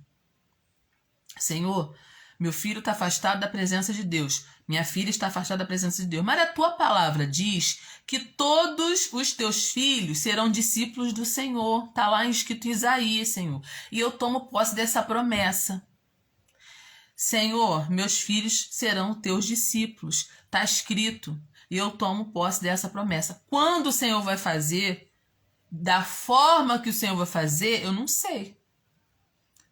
Senhor, meu filho está afastado da presença de Deus. Minha filha está afastada da presença de Deus. Mas a tua palavra diz que todos os teus filhos serão discípulos do Senhor. Está lá escrito em Isaías, Senhor. E eu tomo posse dessa promessa. Senhor, meus filhos serão teus discípulos. Está escrito. E eu tomo posse dessa promessa. Quando o Senhor vai fazer, da forma que o Senhor vai fazer, eu não sei.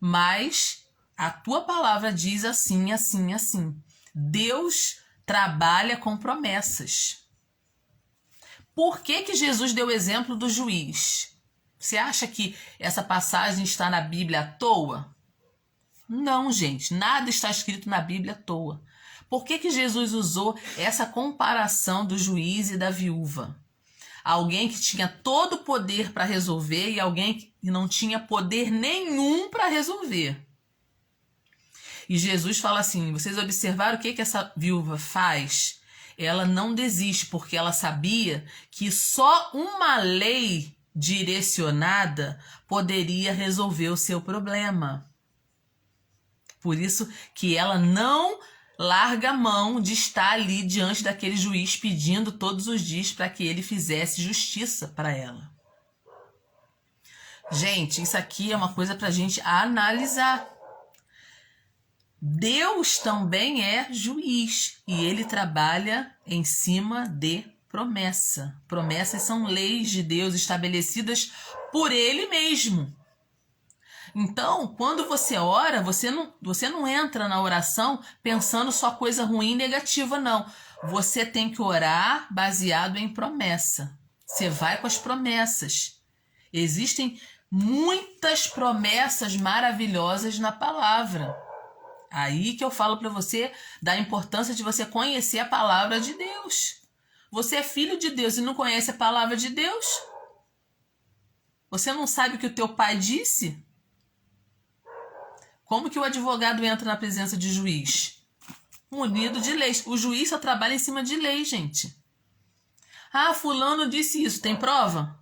Mas a tua palavra diz assim, assim, assim. Deus trabalha com promessas. Por que Jesus deu o exemplo do juiz? Você acha que essa passagem está na Bíblia à toa? Não, gente. Nada está escrito na Bíblia à toa. Por que Jesus usou essa comparação do juiz e da viúva? Alguém que tinha todo o poder para resolver e alguém que não tinha poder nenhum para resolver. E Jesus fala assim, vocês observaram o que essa viúva faz? Ela não desiste, porque ela sabia que só uma lei direcionada poderia resolver o seu problema. Por isso que ela não larga a mão de estar ali diante daquele juiz pedindo todos os dias para que ele fizesse justiça para ela. Gente, isso aqui é uma coisa para a gente analisar. Deus também é juiz e ele trabalha em cima de promessa. Promessas são leis de Deus estabelecidas por ele mesmo. Então, quando você ora, você não entra na oração pensando só coisa ruim e negativa, não. Você tem que orar baseado em promessa. Você vai com as promessas. Existem muitas promessas maravilhosas na palavra. Aí que eu falo para você da importância de você conhecer a palavra de Deus. Você é filho de Deus e não conhece a palavra de Deus? Você não sabe o que o teu pai disse? Como que o advogado entra na presença de juiz? Munido de leis. O juiz só trabalha em cima de lei, gente. Ah, fulano disse isso. Tem prova?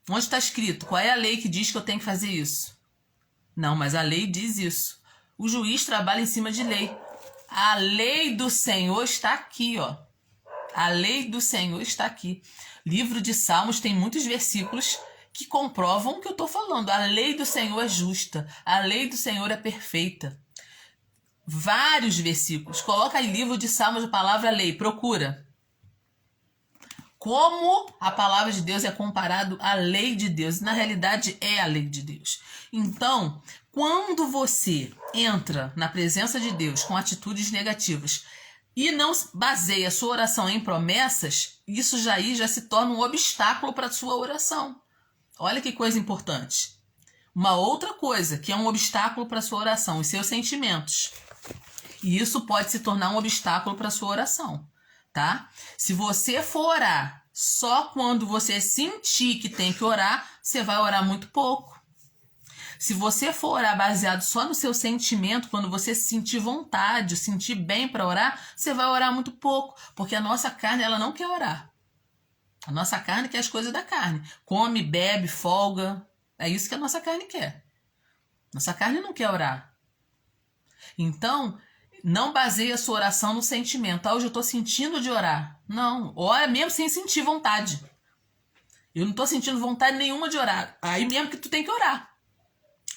Onde está escrito? Qual é a lei que diz que eu tenho que fazer isso? Não, mas a lei diz isso. O juiz trabalha em cima de lei. A lei do Senhor está aqui, ó. A lei do Senhor está aqui. Livro de Salmos tem muitos versículos que comprovam o que eu estou falando. A lei do Senhor é justa. A lei do Senhor é perfeita. Vários versículos. Coloca aí livro de Salmos, a palavra lei. Procura. como a palavra de Deus é comparado à lei de Deus. Na realidade, é a lei de Deus. Então, quando você entra na presença de Deus com atitudes negativas e não baseia a sua oração em promessas, isso já se torna um obstáculo para a sua oração. Olha que coisa importante. Uma outra coisa que é um obstáculo para a sua oração, os seus sentimentos. E isso pode se tornar um obstáculo para a sua oração, tá? Se você for orar só quando você sentir que tem que orar, você vai orar muito pouco. Se você for orar baseado só no seu sentimento, quando você sentir vontade, sentir bem para orar, você vai orar muito pouco, porque a nossa carne, ela não quer orar. A nossa carne quer as coisas da carne. Come, bebe, folga. É isso que a nossa carne quer. Nossa carne não quer orar. Então, não baseie a sua oração no sentimento. Hoje eu estou sentindo de orar. Não, ora mesmo sem sentir vontade. Eu não estou sentindo vontade nenhuma de orar. Aí mesmo que tu tem que orar.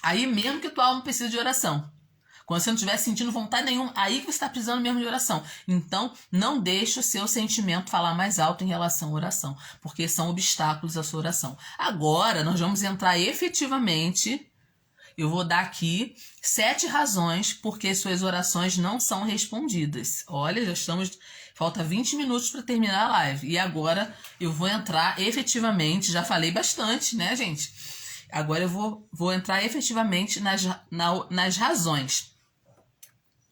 Aí mesmo que tua alma precisa de oração. Quando você não estiver sentindo vontade nenhuma, aí que você está precisando mesmo de oração. Então, não deixe o seu sentimento falar mais alto em relação à oração, porque são obstáculos à sua oração. Agora, nós vamos entrar efetivamente. Eu vou dar aqui 7 razões porque suas orações não são respondidas. Olha, já estamos... Falta 20 minutos para terminar a live. E agora eu vou entrar efetivamente... Já falei bastante, né, gente? Agora eu vou entrar efetivamente nas razões.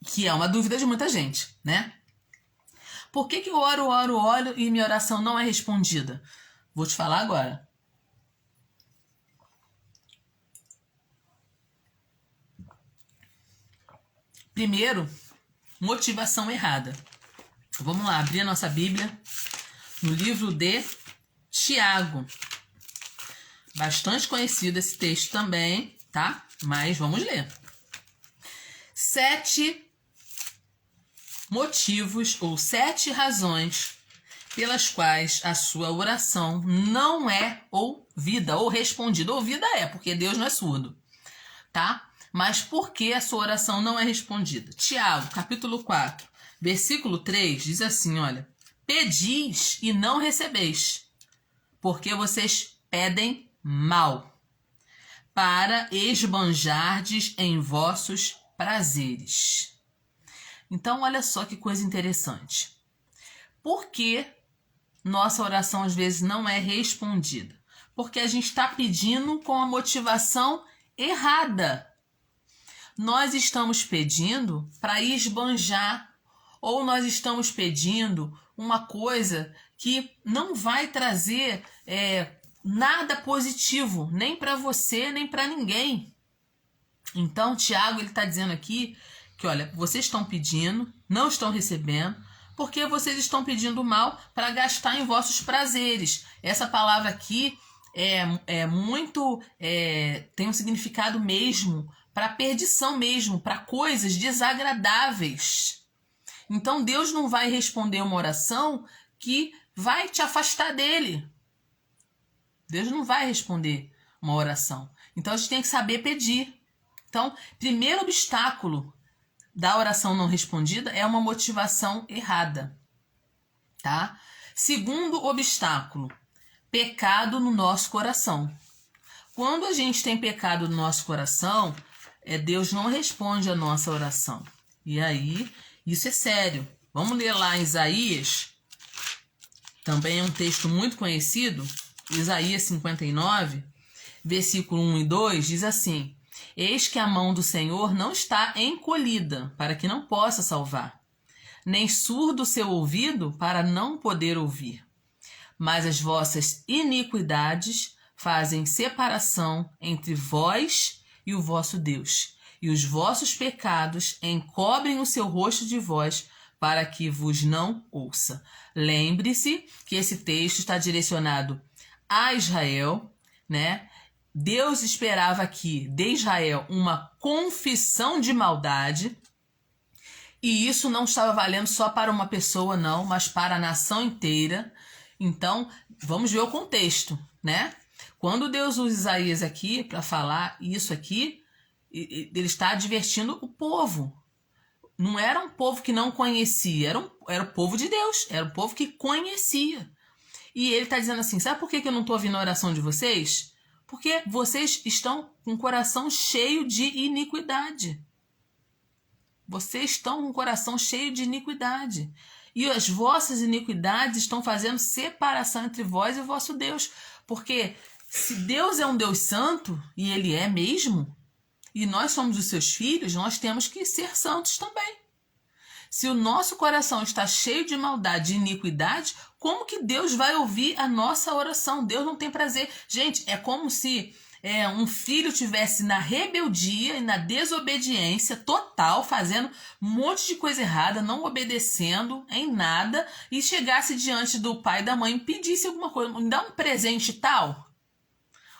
Que é uma dúvida de muita gente, né? Por que eu oro e minha oração não é respondida? Vou te falar agora. Primeiro, motivação errada. Vamos lá, abrir a nossa Bíblia no livro de Tiago. Bastante conhecido esse texto também, tá? Mas vamos ler. 7 motivos ou 7 razões pelas quais a sua oração não é ouvida ou respondida. Ouvida é, porque Deus não é surdo, tá? Mas por que a sua oração não é respondida? Tiago, capítulo 4, versículo 3, diz assim, olha. Pedis e não recebeis, porque vocês pedem mal, para esbanjardes em vossos prazeres. Então, olha só que coisa interessante. Por que nossa oração às vezes não é respondida? Porque a gente está pedindo com a motivação errada. Nós estamos pedindo para esbanjar, ou nós estamos pedindo uma coisa que não vai trazer nada positivo, nem para você, nem para ninguém. Então, Tiago, ele está dizendo aqui que, olha, vocês estão pedindo, não estão recebendo, porque vocês estão pedindo mal para gastar em vossos prazeres. Essa palavra aqui tem um significado mesmo para perdição mesmo, para coisas desagradáveis. Então, Deus não vai responder uma oração que vai te afastar dele. Deus não vai responder uma oração. Então, a gente tem que saber pedir. Então, primeiro obstáculo da oração não respondida é uma motivação errada, tá? Segundo obstáculo, pecado no nosso coração. Quando a gente tem pecado no nosso coração, Deus não responde a nossa oração. E aí, isso é sério. Vamos ler lá em Isaías, também é um texto muito conhecido, Isaías 59, versículo 1 e 2, diz assim: Eis que a mão do Senhor não está encolhida, para que não possa salvar, nem surdo o seu ouvido, para não poder ouvir. Mas as vossas iniquidades fazem separação entre vós e o vosso Deus, e os vossos pecados encobrem o seu rosto de vós, para que vos não ouça. Lembre-se que esse texto está direcionado a Israel, né? Deus esperava aqui de Israel uma confissão de maldade, e isso não estava valendo só para uma pessoa, não, mas para a nação inteira. Então, vamos ver o contexto, né? Quando Deus usa Isaías aqui para falar isso aqui, ele está advertindo o povo. Não era um povo que não conhecia, era o povo de Deus, era um povo que conhecia. E ele está dizendo assim, sabe por que eu não estou ouvindo a oração de vocês? Porque vocês estão com o coração cheio de iniquidade. Vocês estão com o coração cheio de iniquidade. E as vossas iniquidades estão fazendo separação entre vós e o vosso Deus. Porque se Deus é um Deus santo, e Ele é mesmo, e nós somos os seus filhos, nós temos que ser santos também. Se o nosso coração está cheio de maldade e iniquidade, como que Deus vai ouvir a nossa oração? Deus não tem prazer. Gente, é como se um filho estivesse na rebeldia e na desobediência total, fazendo um monte de coisa errada, não obedecendo em nada, e chegasse diante do pai e da mãe e pedisse alguma coisa, me dá um presente tal.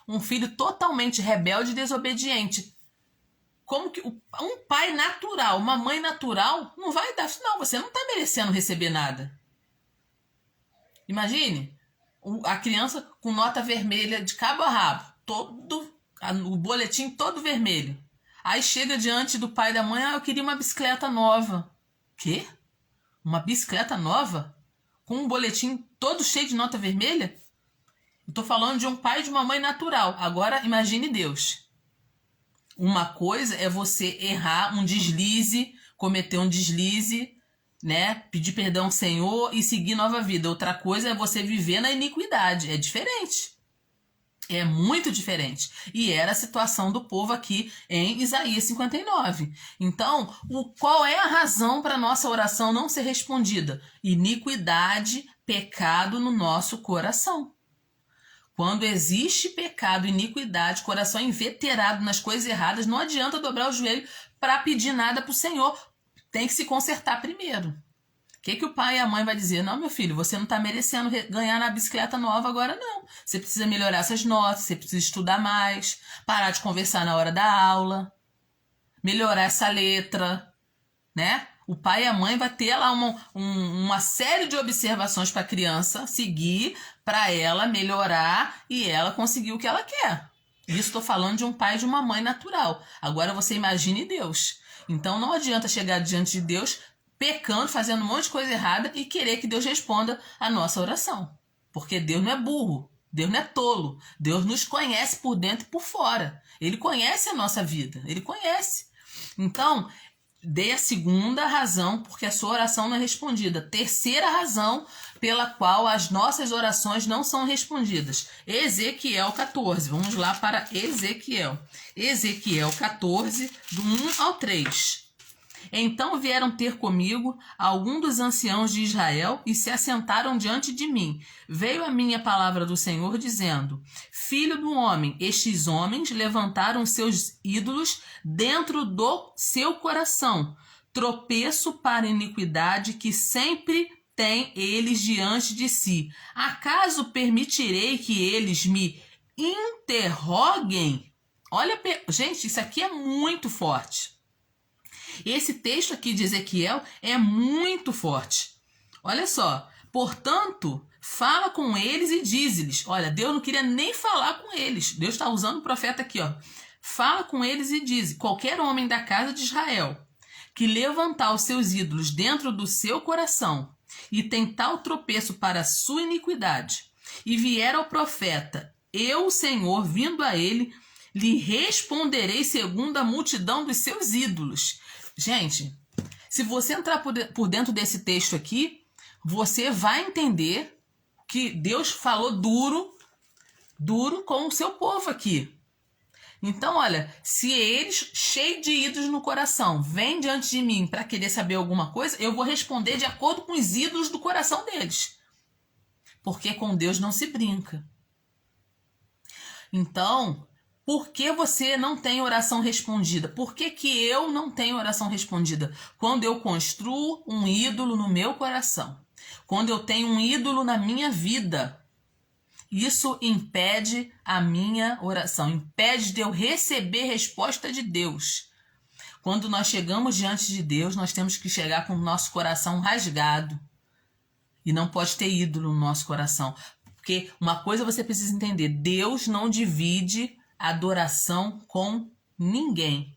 Um filho totalmente rebelde e desobediente. Como que um pai natural, uma mãe natural, não vai dar... Não, você não está merecendo receber nada. Imagine a criança com nota vermelha de cabo a rabo, o boletim todo vermelho. Aí chega diante do pai e da mãe, eu queria uma bicicleta nova. Quê? Uma bicicleta nova? Com um boletim todo cheio de nota vermelha? Eu tô falando de um pai e de uma mãe natural. Agora imagine Deus. Uma coisa é você errar um deslize, cometer um deslize, né? Pedir perdão ao Senhor e seguir nova vida. Outra coisa é você viver na iniquidade. É diferente. É muito diferente. E era a situação do povo aqui em Isaías 59. Então, qual é a razão para a nossa oração não ser respondida? Iniquidade, pecado no nosso coração. Quando existe pecado, iniquidade, coração inveterado nas coisas erradas, não adianta dobrar o joelho para pedir nada para o Senhor. Tem que se consertar primeiro. O que o pai e a mãe vai dizer? Não, meu filho, você não está merecendo ganhar na bicicleta nova agora, não. Você precisa melhorar essas notas, você precisa estudar mais, parar de conversar na hora da aula, melhorar essa letra, né? O pai e a mãe vai ter lá uma série de observações para a criança seguir, para ela melhorar e ela conseguir o que ela quer. Isso estou falando de um pai e de uma mãe natural. Agora você imagine Deus. Então não adianta chegar diante de Deus pecando, fazendo um monte de coisa errada e querer que Deus responda a nossa oração. Porque Deus não é burro, Deus não é tolo. Deus nos conhece por dentro e por fora. Ele conhece a nossa vida, ele conhece. Então, dê a segunda razão porque a sua oração não é respondida. Terceira razão pela qual as nossas orações não são respondidas. Ezequiel 14. Vamos lá para Ezequiel. Ezequiel 14, do 1 ao 3. Então vieram ter comigo alguns dos anciãos de Israel e se assentaram diante de mim. Veio a minha palavra do Senhor dizendo: Filho do homem, estes homens levantaram seus ídolos dentro do seu coração, tropeço para iniquidade que sempre tem eles diante de si. Acaso permitirei que eles me interroguem? Olha, gente, isso aqui é muito forte. Esse texto aqui de Ezequiel é muito forte. Olha só. Portanto, fala com eles e diz-lhes. Olha, Deus não queria nem falar com eles. Deus está usando o profeta aqui, ó. Fala com eles e diz: qualquer homem da casa de Israel que levantar os seus ídolos dentro do seu coração e tem tal tropeço para a sua iniquidade, e vier ao profeta, eu, o Senhor, vindo a ele, lhe responderei segundo a multidão dos seus ídolos. Gente, se você entrar por dentro desse texto aqui, você vai entender que Deus falou duro com o seu povo aqui. Então, olha, se eles, cheios de ídolos no coração, vêm diante de mim para querer saber alguma coisa, eu vou responder de acordo com os ídolos do coração deles. Porque com Deus não se brinca. Então, por que você não tem oração respondida? Por que eu não tenho oração respondida? Quando eu construo um ídolo no meu coração. Quando eu tenho um ídolo na minha vida. Isso impede a minha oração. Impede de eu receber resposta de Deus. Quando nós chegamos diante de Deus, nós temos que chegar com o nosso coração rasgado. E não pode ter ídolo no nosso coração. Porque uma coisa você precisa entender. Deus não divide adoração com ninguém.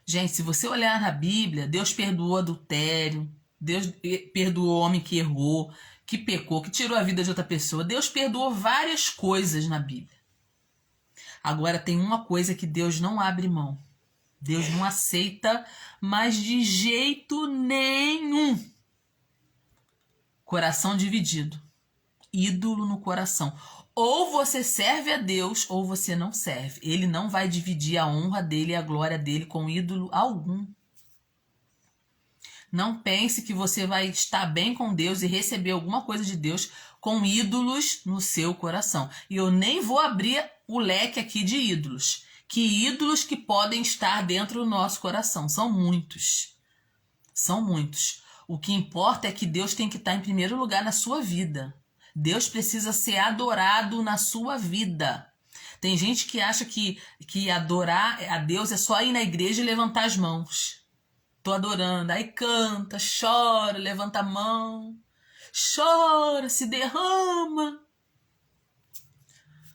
Gente, se você olhar na Bíblia, Deus perdoou adultério, Deus perdoou o homem que errou, que pecou, que tirou a vida de outra pessoa. Deus perdoou várias coisas na Bíblia. Agora tem uma coisa que Deus não abre mão. Deus não aceita, mas de jeito nenhum. Coração dividido. Ídolo no coração. Ou você serve a Deus ou você não serve. Ele não vai dividir a honra dele e a glória dele com ídolo algum. Não pense que você vai estar bem com Deus e receber alguma coisa de Deus com ídolos no seu coração. E eu nem vou abrir o leque aqui de ídolos. Que ídolos que podem estar dentro do nosso coração. São muitos. São muitos. O que importa é que Deus tem que estar em primeiro lugar na sua vida. Deus precisa ser adorado na sua vida. Tem gente que acha que adorar a Deus é só ir na igreja e levantar as mãos. Tô adorando. Aí canta, chora, levanta a mão. Chora, se derrama.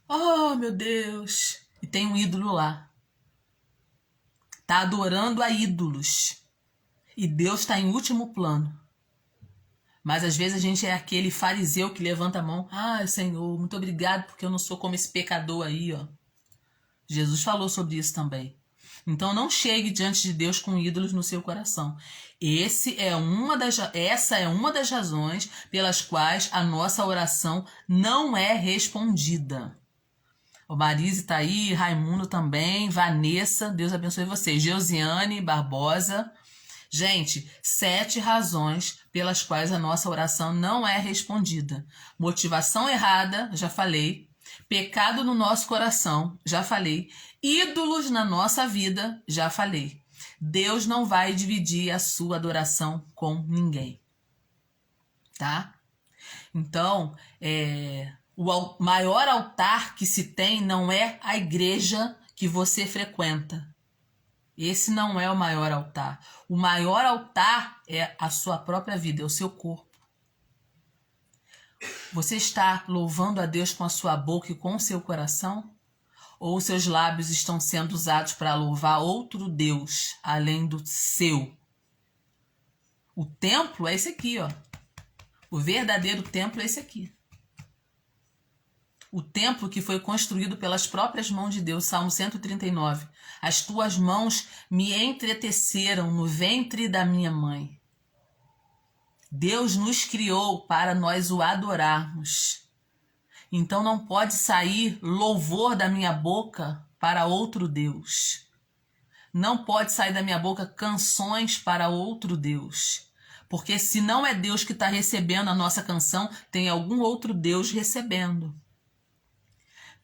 Oh, meu Deus. E tem um ídolo lá. Tá adorando a ídolos. E Deus está em último plano. Mas às vezes a gente é aquele fariseu que levanta a mão. Ah, Senhor, muito obrigado porque eu não sou como esse pecador aí, ó. Jesus falou sobre isso também. Então não chegue diante de Deus com ídolos no seu coração. Essa é uma das razões pelas quais a nossa oração não é respondida. O Marise está aí, Raimundo também, Vanessa, Deus abençoe vocês. Josiane Barbosa. Gente, 7 razões pelas quais a nossa oração não é respondida. Motivação errada, já falei. Pecado no nosso coração, já falei. Ídolos na nossa vida, já falei. Deus não vai dividir a sua adoração com ninguém. Tá? Então, o maior altar que se tem não é a igreja que você frequenta. Esse não é o maior altar. O maior altar é a sua própria vida, é o seu corpo. Você está louvando a Deus com a sua boca e com o seu coração? Ou os seus lábios estão sendo usados para louvar outro Deus, além do seu? O templo é esse aqui, ó. O verdadeiro templo é esse aqui. O templo que foi construído pelas próprias mãos de Deus, Salmo 139. As tuas mãos me entreteceram no ventre da minha mãe. Deus nos criou para nós o adorarmos. Então não pode sair louvor da minha boca para outro Deus. Não pode sair da minha boca canções para outro Deus. Porque se não é Deus que está recebendo a nossa canção, tem algum outro Deus recebendo.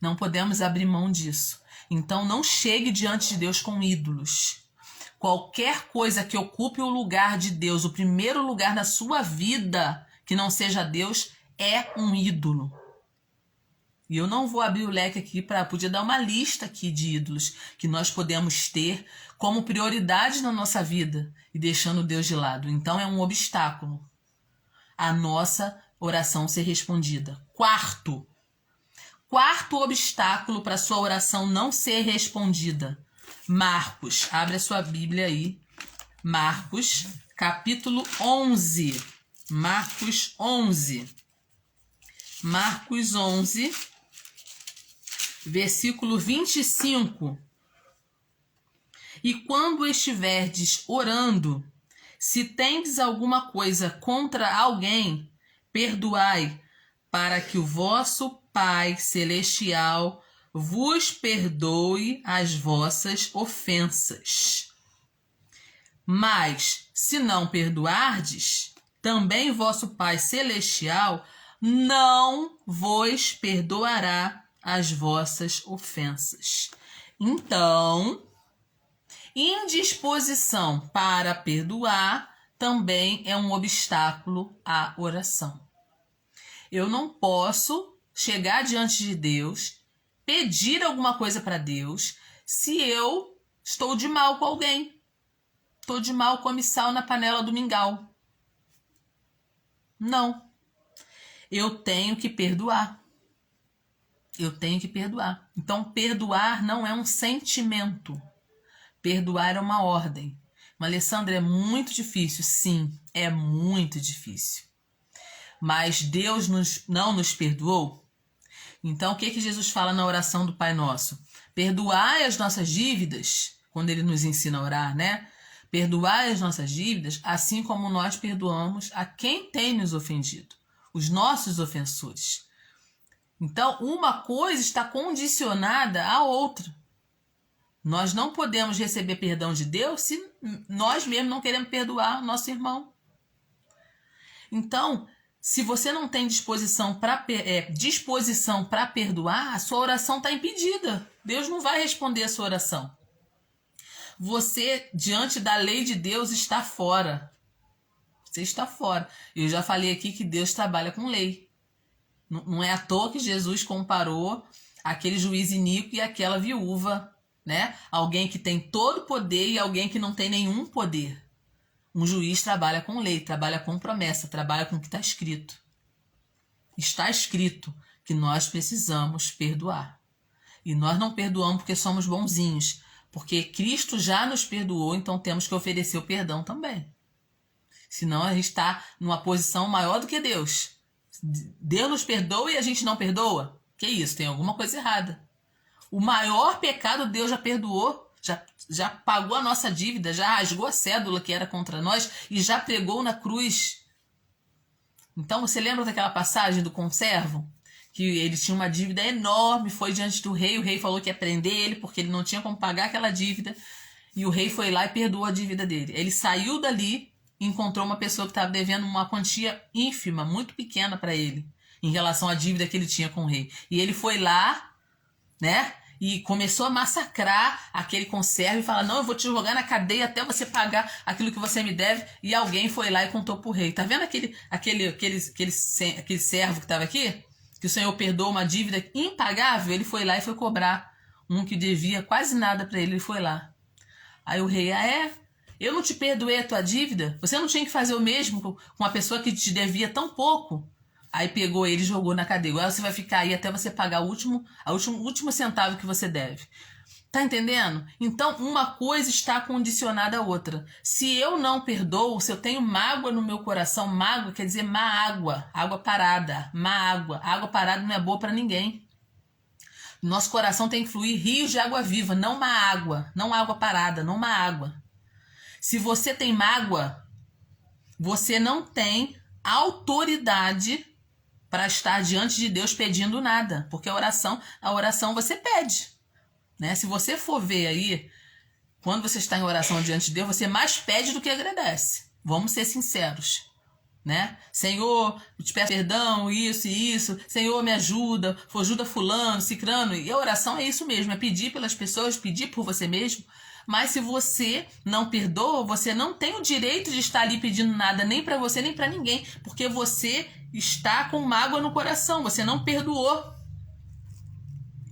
Não podemos abrir mão disso. Então não chegue diante de Deus com ídolos. Qualquer coisa que ocupe o lugar de Deus, o primeiro lugar na sua vida, que não seja Deus, é um ídolo. E eu não vou abrir o leque aqui para poder dar uma lista aqui de ídolos que nós podemos ter como prioridade na nossa vida e deixando Deus de lado. Então é um obstáculo a nossa oração ser respondida. Quarto obstáculo para sua oração não ser respondida. Marcos, abre a sua Bíblia aí. Marcos, capítulo 11. Marcos 11. Marcos 11, versículo 25. E quando estiverdes orando, se tendes alguma coisa contra alguém, perdoai, para que o vosso Pai Celestial vos perdoe as vossas ofensas. Mas, se não perdoardes, também vosso Pai Celestial não vos perdoará as vossas ofensas. Então, indisposição para perdoar também é um obstáculo à oração. Eu não posso chegar diante de Deus, pedir alguma coisa para Deus, se eu estou de mal com alguém. Estou de mal, come sal na panela do mingau. Não. Eu tenho que perdoar. Eu tenho que perdoar. Então, perdoar não é um sentimento. Perdoar é uma ordem. Mas, Alessandra, é muito difícil. Sim, é muito difícil. mas Deus não nos perdoou? Então, o que Jesus fala na oração do Pai Nosso? Perdoai as nossas dívidas, quando ele nos ensina a orar, né? Perdoai as nossas dívidas, assim como nós perdoamos a quem tem nos ofendido, os nossos ofensores. Então, uma coisa está condicionada à outra. Nós não podemos receber perdão de Deus se nós mesmos não queremos perdoar o nosso irmão. Então, se você não tem disposição para perdoar, a sua oração está impedida. Deus não vai responder a sua oração. Você, diante da lei de Deus, está fora. Você está fora. Eu já falei aqui que Deus trabalha com lei. Não é à toa que Jesus comparou aquele juiz iníquo e aquela viúva, né? Alguém que tem todo o poder e alguém que não tem nenhum poder. Um juiz trabalha com lei, trabalha com promessa, trabalha com o que está escrito. Está escrito que nós precisamos perdoar. E nós não perdoamos porque somos bonzinhos, porque Cristo já nos perdoou, então temos que oferecer o perdão também. Senão a gente está numa posição maior do que Deus. Deus nos perdoa e a gente não perdoa? Que isso? Tem alguma coisa errada. O maior pecado Deus já perdoou, já pagou a nossa dívida, já rasgou a cédula que era contra nós e já pregou na cruz. Então você lembra daquela passagem do conservo? Que ele tinha uma dívida enorme, foi diante do rei, o rei falou que ia prender ele porque ele não tinha como pagar aquela dívida, e o rei foi lá e perdoou a dívida dele. Ele saiu dali e encontrou uma pessoa que estava devendo uma quantia ínfima, muito pequena para ele, em relação à dívida que ele tinha com o rei. E ele foi lá, né, e começou a massacrar aquele conservo e falar, não, eu vou te jogar na cadeia até você pagar aquilo que você me deve. E alguém foi lá e contou pro rei. Tá vendo aquele servo que estava aqui? Que o Senhor perdoou uma dívida impagável? Ele foi lá e foi cobrar um que devia quase nada para ele foi lá. Aí o rei, eu não te perdoei a tua dívida? Você não tinha que fazer o mesmo com uma pessoa que te devia tão pouco? Aí pegou ele e jogou na cadeia. Agora você vai ficar aí até você pagar o último centavo que você deve. Tá entendendo? Então, uma coisa está condicionada à outra. Se eu não perdoo, se eu tenho mágoa no meu coração, mágoa quer dizer má água, água parada, má água. Água parada não é boa para ninguém. Nosso coração tem que fluir rios de água viva, não má água, não água parada, não má água. Se você tem mágoa, você não tem autoridade para estar diante de Deus pedindo nada, porque a oração você pede, né? Se você for ver aí, quando você está em oração diante de Deus, você mais pede do que agradece. Vamos ser sinceros, né? Senhor, eu te peço perdão, isso e isso. Senhor, me ajuda fulano, cicrano. E a oração é isso mesmo, é pedir pelas pessoas, pedir por você mesmo. Mas se você não perdoa, você não tem o direito de estar ali pedindo nada, nem para você, nem para ninguém, porque você está com mágoa no coração, você não perdoou.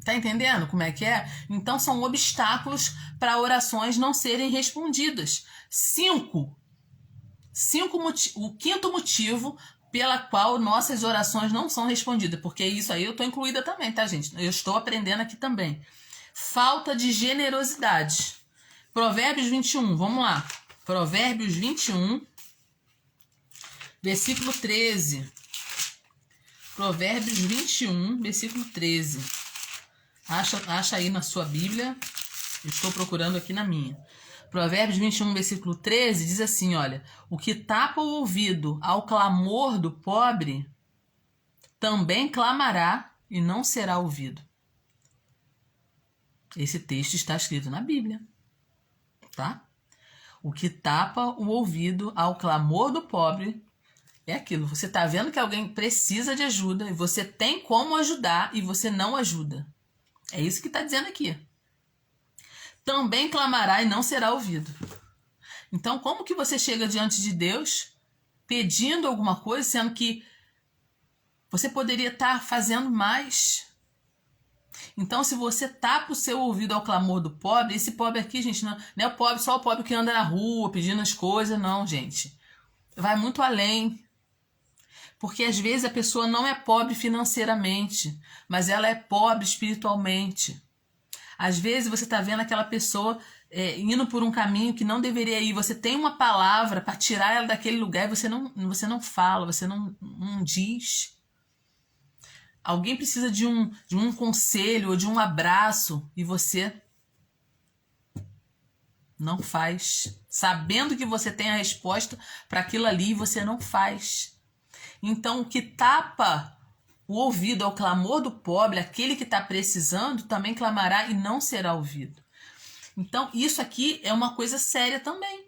Tá entendendo como é que é? Então são obstáculos para orações não serem respondidas. O quinto motivo pela qual nossas orações não são respondidas, porque isso aí eu estou incluída também, tá, gente? Eu estou aprendendo aqui também. Falta de generosidade. Provérbios 21, vamos lá. Provérbios 21, versículo 13. Provérbios 21, versículo 13. Acha aí na sua Bíblia. Eu estou procurando aqui na minha. Provérbios 21, versículo 13, diz assim, olha. O que tapa o ouvido ao clamor do pobre, também clamará e não será ouvido. Esse texto está escrito na Bíblia. Tá? O que tapa o ouvido ao clamor do pobre é aquilo. Você está vendo que alguém precisa de ajuda e você tem como ajudar e você não ajuda. É isso que está dizendo aqui. Também clamará e não será ouvido. Então, como que você chega diante de Deus pedindo alguma coisa, sendo que você poderia estar fazendo mais? Então, se você tapa o seu ouvido ao clamor do pobre, esse pobre aqui, gente, não é o pobre, só o pobre que anda na rua pedindo as coisas, não, gente. Vai muito além. Porque às vezes a pessoa não é pobre financeiramente, mas ela é pobre espiritualmente. Às vezes você está vendo aquela pessoa indo por um caminho que não deveria ir. Você tem uma palavra para tirar ela daquele lugar e você não fala, você não diz. Alguém precisa de um conselho ou de um abraço e você não faz. Sabendo que você tem a resposta para aquilo ali, você não faz. Então, o que tapa o ouvido ao clamor do pobre, aquele que está precisando, também clamará e não será ouvido. Então, isso aqui é uma coisa séria também.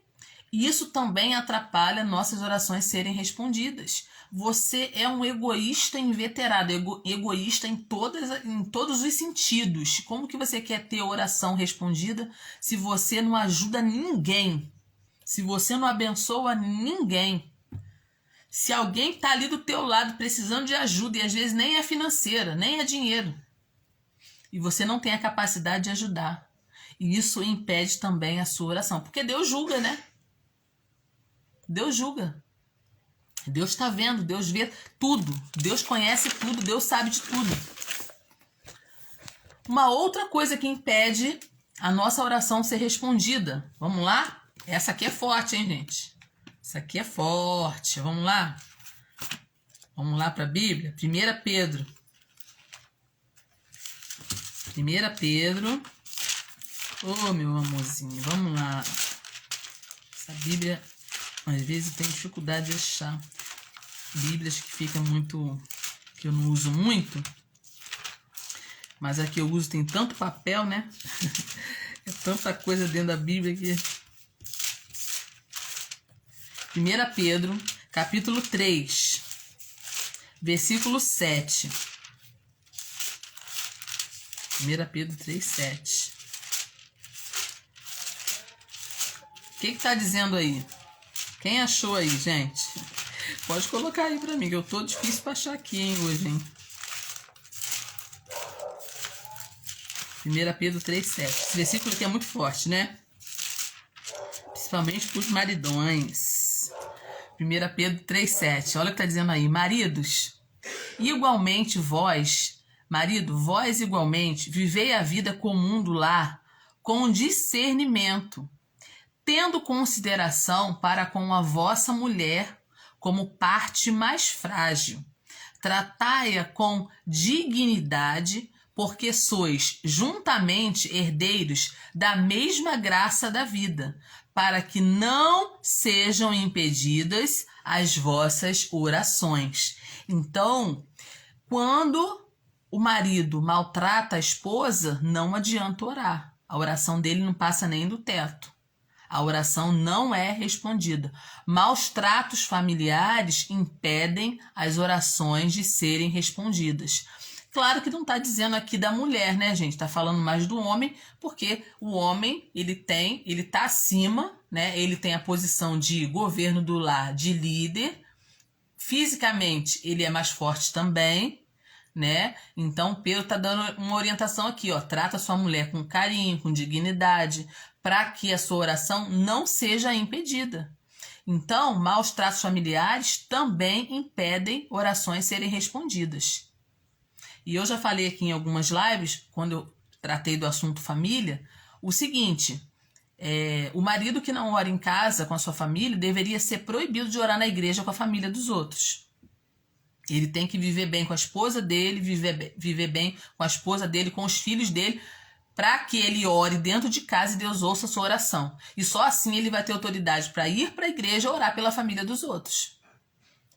E isso também atrapalha nossas orações serem respondidas. Você é um egoísta inveterado, egoísta em todos os sentidos. Como que você quer ter oração respondida se você não ajuda ninguém? Se você não abençoa ninguém? Se alguém está ali do teu lado precisando de ajuda, e às vezes nem é financeira, nem é dinheiro, e você não tem a capacidade de ajudar, e isso impede também a sua oração, porque Deus julga, né? Deus julga. Deus está vendo, Deus vê tudo, Deus conhece tudo, Deus sabe de tudo. Uma outra coisa que impede a nossa oração ser respondida, vamos lá? Essa aqui é forte, hein, gente? Essa aqui é forte. Vamos lá? Vamos lá para a Bíblia? 1 Pedro. 1 Pedro. Ô, meu amorzinho, vamos lá. Essa Bíblia, às vezes, eu tenho dificuldade de achar Bíblias que ficam muito... que eu não uso muito. Mas a que eu uso tem tanto papel, né? É tanta coisa dentro da Bíblia que... 1 Pedro, capítulo 3, versículo 7. 1 Pedro 3, 7. O que está dizendo aí? Quem achou aí, gente? Pode colocar aí para mim, que eu tô difícil para achar aqui, hein, hoje, hein? 1 Pedro 3, 7. Esse versículo aqui é muito forte, né? Principalmente para os maridões. 1 Pedro 3, 7. Olha o que está dizendo aí. Maridos, igualmente vós, vós igualmente, vivei a vida comum do lar com discernimento, tendo consideração para com a vossa mulher como parte mais frágil. Tratai-a com dignidade, porque sois juntamente herdeiros da mesma graça da vida, para que não sejam impedidas as vossas orações. Então, quando o marido maltrata a esposa, não adianta orar. A oração dele não passa nem do teto. A oração não é respondida. Maus tratos familiares impedem as orações de serem respondidas. Claro que não está dizendo aqui da mulher, né, gente? Está falando mais do homem, porque o homem, ele está acima, né? Ele tem a posição de governo do lar, de líder. Fisicamente, ele é mais forte também, né? Então, Pedro está dando uma orientação aqui, ó. Trata sua mulher com carinho, com dignidade, para que a sua oração não seja impedida. Então, maus tratos familiares também impedem orações serem respondidas. E eu já falei aqui em algumas lives, quando eu tratei do assunto família, o seguinte: o marido que não ora em casa com a sua família deveria ser proibido de orar na igreja com a família dos outros. Ele tem que viver bem com a esposa dele, viver bem com a esposa dele, com os filhos dele, para que ele ore dentro de casa e Deus ouça a sua oração. E só assim ele vai ter autoridade para ir para a igreja orar pela família dos outros.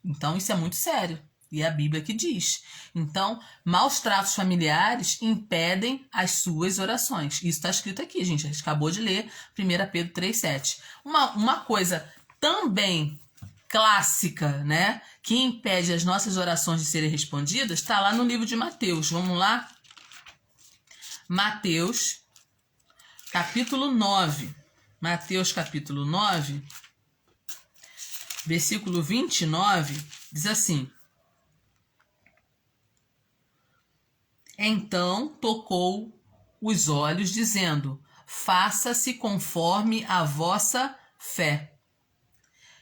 Então isso é muito sério. E é a Bíblia que diz. Então, maus tratos familiares impedem as suas orações. Isso está escrito aqui, gente. A gente acabou de ler 1 Pedro 3,7. Uma coisa também clássica, né, que impede as nossas orações de serem respondidas, está lá no livro de Mateus. Vamos lá? Mateus, capítulo 9. Mateus, capítulo 9, versículo 29, diz assim: Então tocou os olhos, dizendo: faça-se conforme a vossa fé.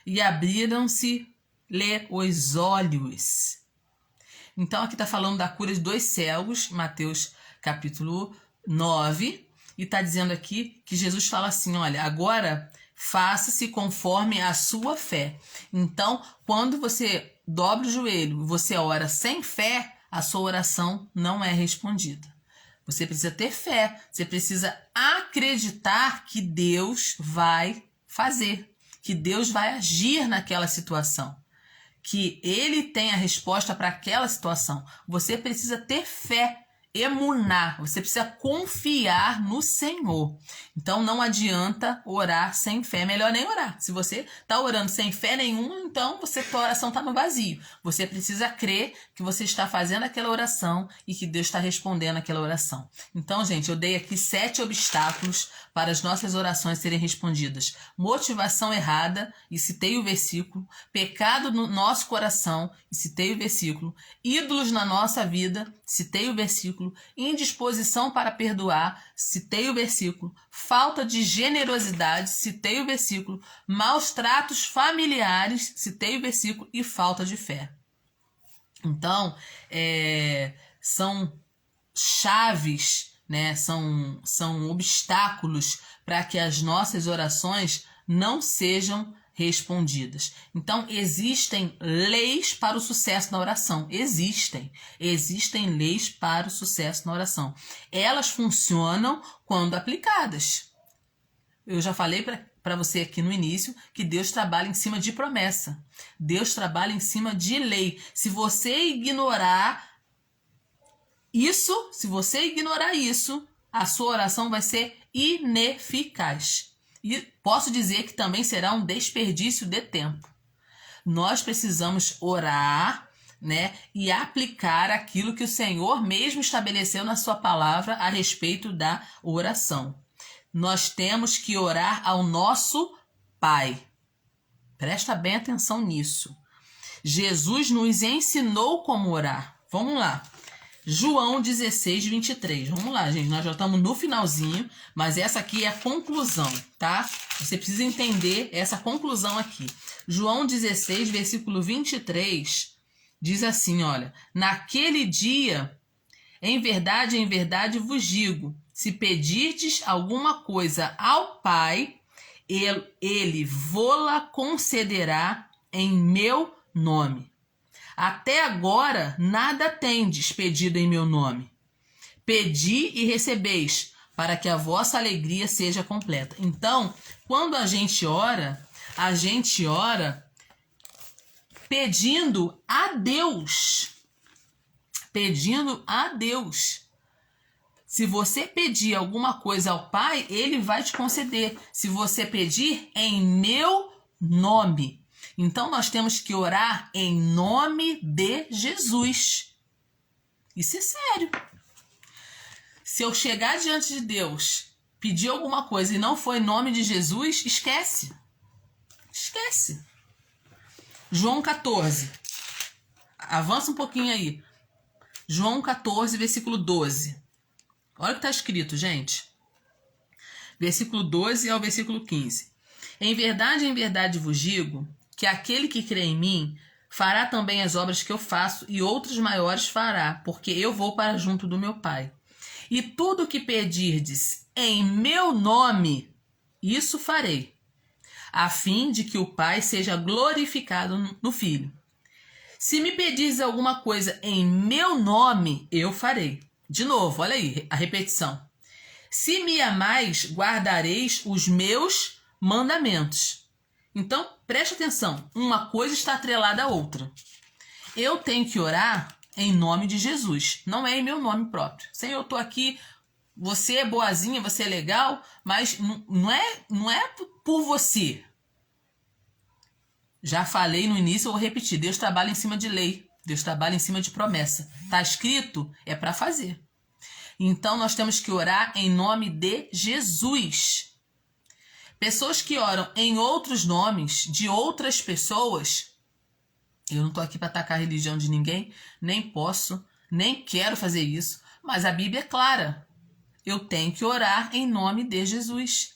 E abriram-se-lhe os olhos. Então aqui está falando da cura de 2 cegos, Mateus capítulo 9. E está dizendo aqui que Jesus fala assim, olha, agora faça-se conforme a sua fé. Então, quando você dobra o joelho, você ora sem fé, a sua oração não é respondida. Você precisa ter fé, você precisa acreditar que Deus vai fazer, que Deus vai agir naquela situação, que Ele tem a resposta para aquela situação. Você precisa ter fé, emunar, você precisa confiar no Senhor. Então não adianta orar sem fé, melhor nem orar. Se você está orando sem fé nenhuma, então a oração está no vazio. Você precisa crer que você está fazendo aquela oração e que Deus está respondendo aquela oração. Então, gente, eu dei aqui 7 obstáculos para as nossas orações serem respondidas. Motivação errada, e citei o versículo. Pecado no nosso coração, e citei o versículo. Ídolos na nossa vida, citei o versículo. Indisposição para perdoar, citei o versículo. Falta de generosidade, citei o versículo. Maus tratos familiares, citei o versículo. E falta de fé. Então, são chaves, né? São obstáculos para que as nossas orações não sejam respondidas. Então, existem leis para o sucesso na oração. Existem leis para o sucesso na oração. Elas funcionam quando aplicadas. Eu já falei para você aqui no início que Deus trabalha em cima de promessa. Deus trabalha em cima de lei. Se você ignorar isso, a sua oração vai ser ineficaz. E posso dizer que também será um desperdício de tempo. Nós precisamos orar, né, e aplicar aquilo que o Senhor mesmo estabeleceu na sua palavra a respeito da oração. Nós temos que orar ao nosso Pai. Presta bem atenção nisso. Jesus nos ensinou como orar. Vamos lá. João 16, 23. Vamos lá, gente. Nós já estamos no finalzinho, mas essa aqui é a conclusão, tá? Você precisa entender essa conclusão aqui. João 16, versículo 23, diz assim, olha. Naquele dia, em verdade vos digo, se pedirdes alguma coisa ao Pai, ele vô-la concederá em meu nome. Até agora nada tendes pedido em meu nome. Pedi e recebeis, para que a vossa alegria seja completa. Então, quando a gente ora pedindo a Deus. Pedindo a Deus. Se você pedir alguma coisa ao Pai, Ele vai te conceder. Se você pedir em meu nome. Então, nós temos que orar em nome de Jesus. Isso é sério. Se eu chegar diante de Deus, pedir alguma coisa e não for em nome de Jesus, esquece. Esquece. João 14. Avança um pouquinho aí. João 14, versículo 12. Olha o que está escrito, gente. Versículo 12 ao versículo 15. Em verdade vos digo que aquele que crê em mim fará também as obras que eu faço e outras maiores fará, porque eu vou para junto do meu Pai. E tudo o que pedirdes em meu nome, isso farei, a fim de que o Pai seja glorificado no Filho. Se me pedirdes alguma coisa em meu nome, eu farei. De novo, olha aí a repetição. Se me amais, guardareis os meus mandamentos. Então, preste atenção, uma coisa está atrelada à outra. Eu tenho que orar em nome de Jesus, não é em meu nome próprio. Senhor, eu estou aqui, você é boazinha, você é legal, mas não é por você. Já falei no início, eu vou repetir, Deus trabalha em cima de lei, Deus trabalha em cima de promessa. Está escrito, é para fazer. Então, nós temos que orar em nome de Jesus. Pessoas que oram em outros nomes de outras pessoas, eu não estou aqui para atacar a religião de ninguém, nem posso, nem quero fazer isso, mas a Bíblia é clara. Eu tenho que orar em nome de Jesus.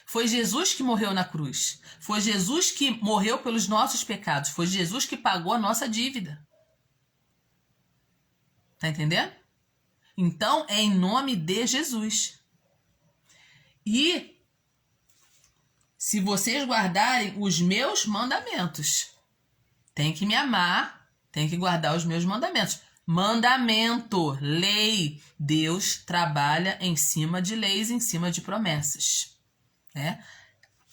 Foi Jesus que morreu na cruz. Foi Jesus que morreu pelos nossos pecados. Foi Jesus que pagou a nossa dívida. Tá entendendo? Então, é em nome de Jesus. E se vocês guardarem os meus mandamentos, tem que me amar, tem que guardar os meus mandamentos. Mandamento, lei. Deus trabalha em cima de leis, em cima de promessas, né?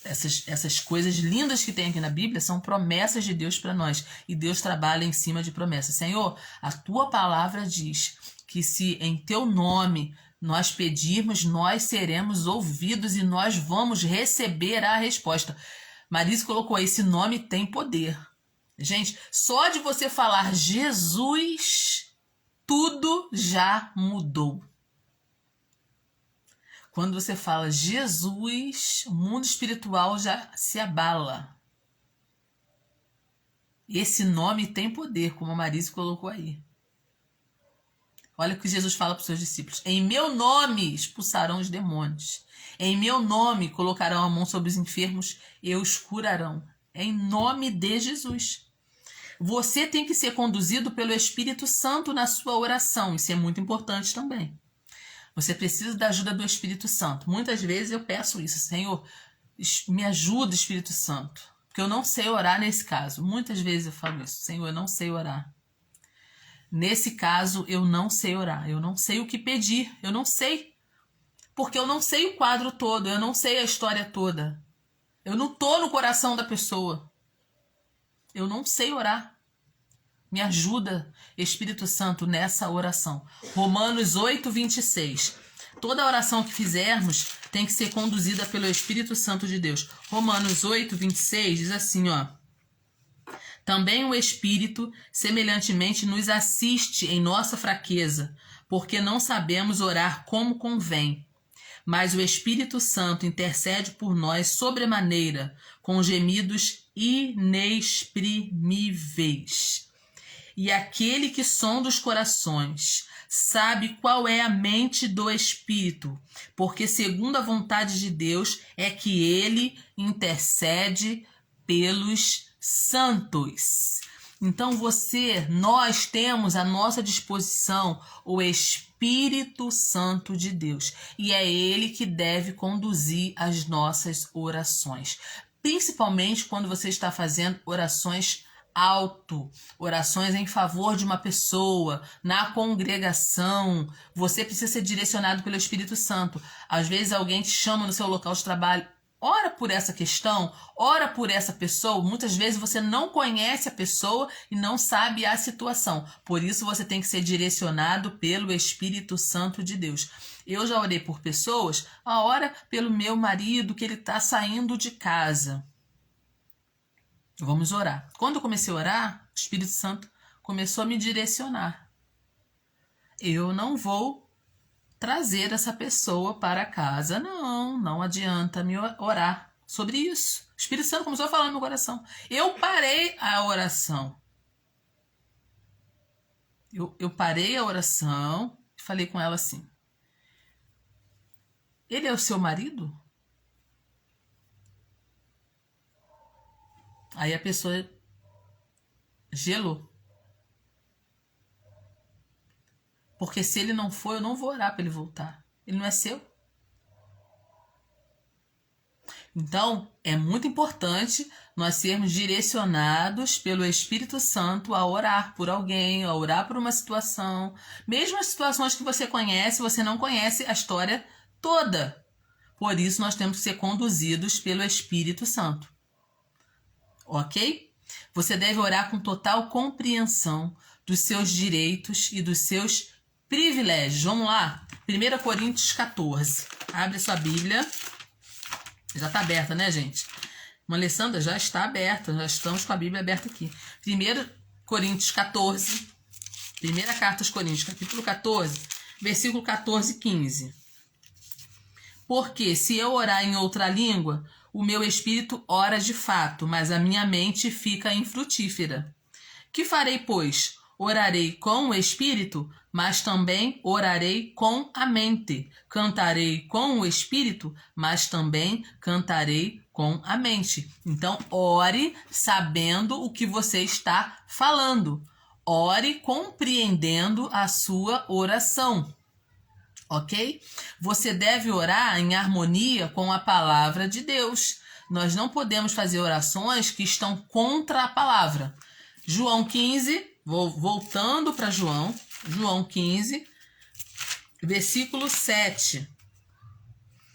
Essas coisas lindas que tem aqui na Bíblia são promessas de Deus para nós. E Deus trabalha em cima de promessas. Senhor, a tua palavra diz que se em teu nome nós pedirmos, nós seremos ouvidos e nós vamos receber a resposta. Marisa colocou aí, esse nome tem poder. Gente, só de você falar Jesus, tudo já mudou. Quando você fala Jesus, o mundo espiritual já se abala. Esse nome tem poder, como a Marisa colocou aí. Olha o que Jesus fala para os seus discípulos. Em meu nome expulsarão os demônios. Em meu nome colocarão a mão sobre os enfermos e os curarão. Em nome de Jesus. Você tem que ser conduzido pelo Espírito Santo na sua oração. Isso é muito importante também. Você precisa da ajuda do Espírito Santo. Muitas vezes eu peço isso. Senhor, me ajuda, Espírito Santo. Porque eu não sei orar nesse caso. Muitas vezes eu falo isso. Senhor, eu não sei orar. Nesse caso, eu não sei orar. Eu não sei o que pedir. Eu não sei. Porque eu não sei o quadro todo. Eu não sei a história toda. Eu não estou no coração da pessoa. Eu não sei orar. Me ajuda, Espírito Santo, nessa oração. Romanos 8, 26. Toda oração que fizermos tem que ser conduzida pelo Espírito Santo de Deus. Romanos 8, 26 diz assim, ó. Também o Espírito, semelhantemente, nos assiste em nossa fraqueza, porque não sabemos orar como convém. Mas o Espírito Santo intercede por nós sobremaneira, com gemidos inexprimíveis. E aquele que sonda os corações sabe qual é a mente do Espírito, porque segundo a vontade de Deus é que ele intercede pelos santos. Então nós temos à nossa disposição o Espírito Santo de Deus. E é ele que deve conduzir as nossas orações. Principalmente quando você está fazendo orações orações em favor de uma pessoa, na congregação. Você precisa ser direcionado pelo Espírito Santo. Às vezes alguém te chama no seu local de trabalho. Ora por essa questão, ora por essa pessoa. Muitas vezes você não conhece a pessoa e não sabe a situação. Por isso você tem que ser direcionado pelo Espírito Santo de Deus. Eu já orei por pessoas, ora pelo meu marido que ele está saindo de casa. Vamos orar. Quando eu comecei a orar, o Espírito Santo começou a me direcionar. Eu não vou trazer essa pessoa para casa. Não adianta me orar sobre isso. O Espírito Santo começou a falar no meu coração. Eu parei a oração. Eu parei a oração e falei com ela assim. Ele é o seu marido? Aí a pessoa gelou. Porque se ele não for, eu não vou orar para ele voltar. Ele não é seu. Então, é muito importante nós sermos direcionados pelo Espírito Santo a orar por alguém, a orar por uma situação. Mesmo as situações que você conhece, você não conhece a história toda. Por isso, nós temos que ser conduzidos pelo Espírito Santo. Ok? Você deve orar com total compreensão dos seus direitos e dos seus privilégios. Vamos lá? 1 Coríntios 14. Abre sua Bíblia. Já está aberta, né, gente? Alessandra, já está aberta. Já estamos com a Bíblia aberta aqui. 1 Coríntios 14. Primeira carta aos Coríntios, capítulo 14, versículo 14 e 15. Porque se eu orar em outra língua, o meu espírito ora de fato, mas a minha mente fica infrutífera. Que farei, pois? Orarei com o espírito, mas também orarei com a mente. Cantarei com o espírito, mas também cantarei com a mente. Então, ore sabendo o que você está falando. Ore compreendendo a sua oração. ok? Você deve orar em harmonia com a palavra de Deus. Nós não podemos fazer orações que estão contra a palavra. João 15, voltando para João 15, versículo 7.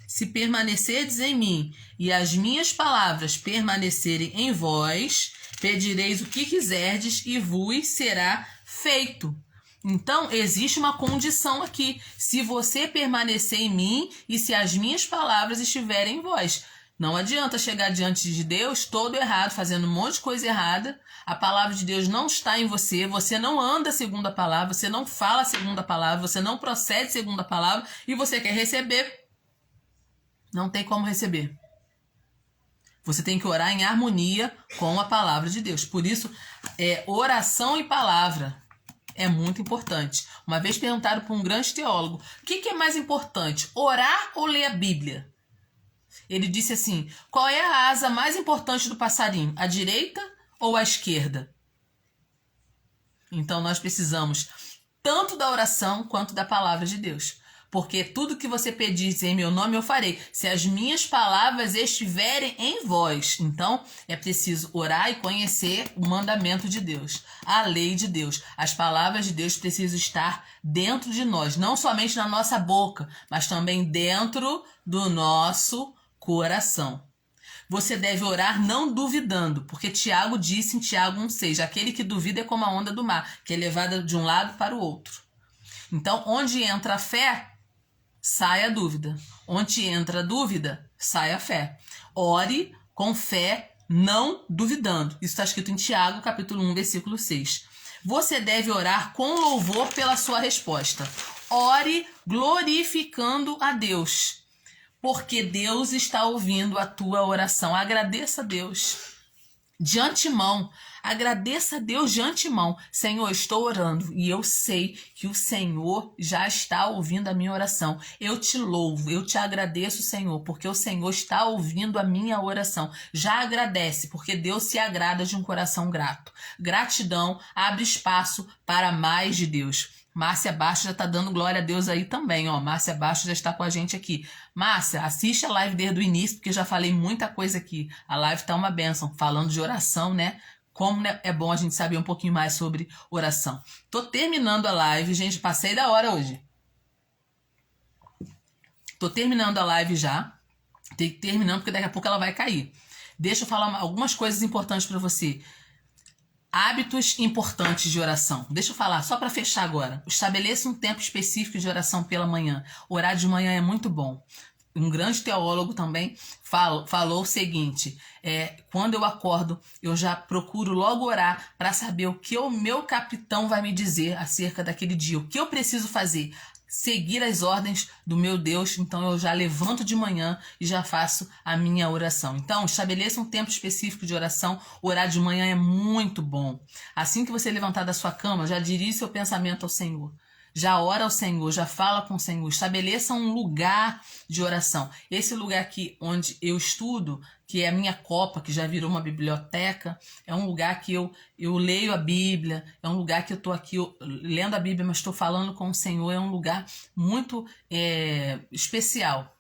Se permanecerdes em mim e as minhas palavras permanecerem em vós, pedireis o que quiserdes e vos será feito. Então, existe uma condição aqui. Se você permanecer em mim e se as minhas palavras estiverem em vós. Não adianta chegar diante de Deus todo errado, fazendo um monte de coisa errada. A palavra de Deus não está em você. Você não anda segundo a palavra. Você não fala segundo a palavra. Você não procede segundo a palavra. E você quer receber. Não tem como receber. Você tem que orar em harmonia com a palavra de Deus. Por isso, oração e palavra é muito importante. Uma vez perguntaram para um grande teólogo, o que é mais importante, orar ou ler a Bíblia? Ele disse assim, qual é a asa mais importante do passarinho, a direita ou a esquerda? Então nós precisamos tanto da oração quanto da palavra de Deus. Porque tudo que você pedir em meu nome eu farei, se as minhas palavras estiverem em vós. Então, é preciso orar e conhecer o mandamento de Deus, a lei de Deus. As palavras de Deus precisam estar dentro de nós, não somente na nossa boca, mas também dentro do nosso coração. Você deve orar não duvidando, porque Tiago disse em Tiago 1,6, aquele que duvida é como a onda do mar, que é levada de um lado para o outro. Então, onde entra a fé, sai a dúvida. Onde entra a dúvida, sai a fé. Ore com fé, não duvidando. Isso está escrito em Tiago, capítulo 1, versículo 6. Você deve orar com louvor pela sua resposta. Ore glorificando a Deus, porque Deus está ouvindo a tua oração. Agradeça a Deus de antemão. Agradeça a Deus de antemão. Senhor, estou orando e eu sei que o Senhor já está ouvindo a minha oração. Eu te louvo, eu te agradeço, Senhor, porque o Senhor está ouvindo a minha oração. Já agradece, porque Deus se agrada de um coração grato. Gratidão abre espaço para mais de Deus. Márcia Baixo já está dando glória a Deus aí também, ó. Márcia Baixo já está com a gente aqui. Márcia, assiste a live desde o início, porque eu já falei muita coisa aqui. A live está uma bênção, falando de oração, né? Como é bom a gente saber um pouquinho mais sobre oração. Tô terminando a live, gente, passei da hora hoje. Tô terminando a live já. Tem que terminando, porque daqui a pouco ela vai cair. Deixa eu falar algumas coisas importantes para você. Hábitos importantes de oração. Deixa eu falar, só para fechar agora. Estabeleça um tempo específico de oração pela manhã. Orar de manhã é muito bom. Um grande teólogo também falou o seguinte, quando eu acordo, eu já procuro logo orar para saber o que o meu capitão vai me dizer acerca daquele dia, o que eu preciso fazer. Seguir as ordens do meu Deus, então eu já levanto de manhã e já faço a minha oração. Então, estabeleça um tempo específico de oração. Orar de manhã é muito bom. Assim que você levantar da sua cama, já dirige seu pensamento ao Senhor. Já ora ao Senhor, já fala com o Senhor. Estabeleça um lugar de oração. Esse lugar aqui onde eu estudo, que é a minha copa, que já virou uma biblioteca, é um lugar que eu leio a Bíblia, é um lugar que eu estou aqui lendo a Bíblia, mas estou falando com o Senhor. É um lugar muito especial,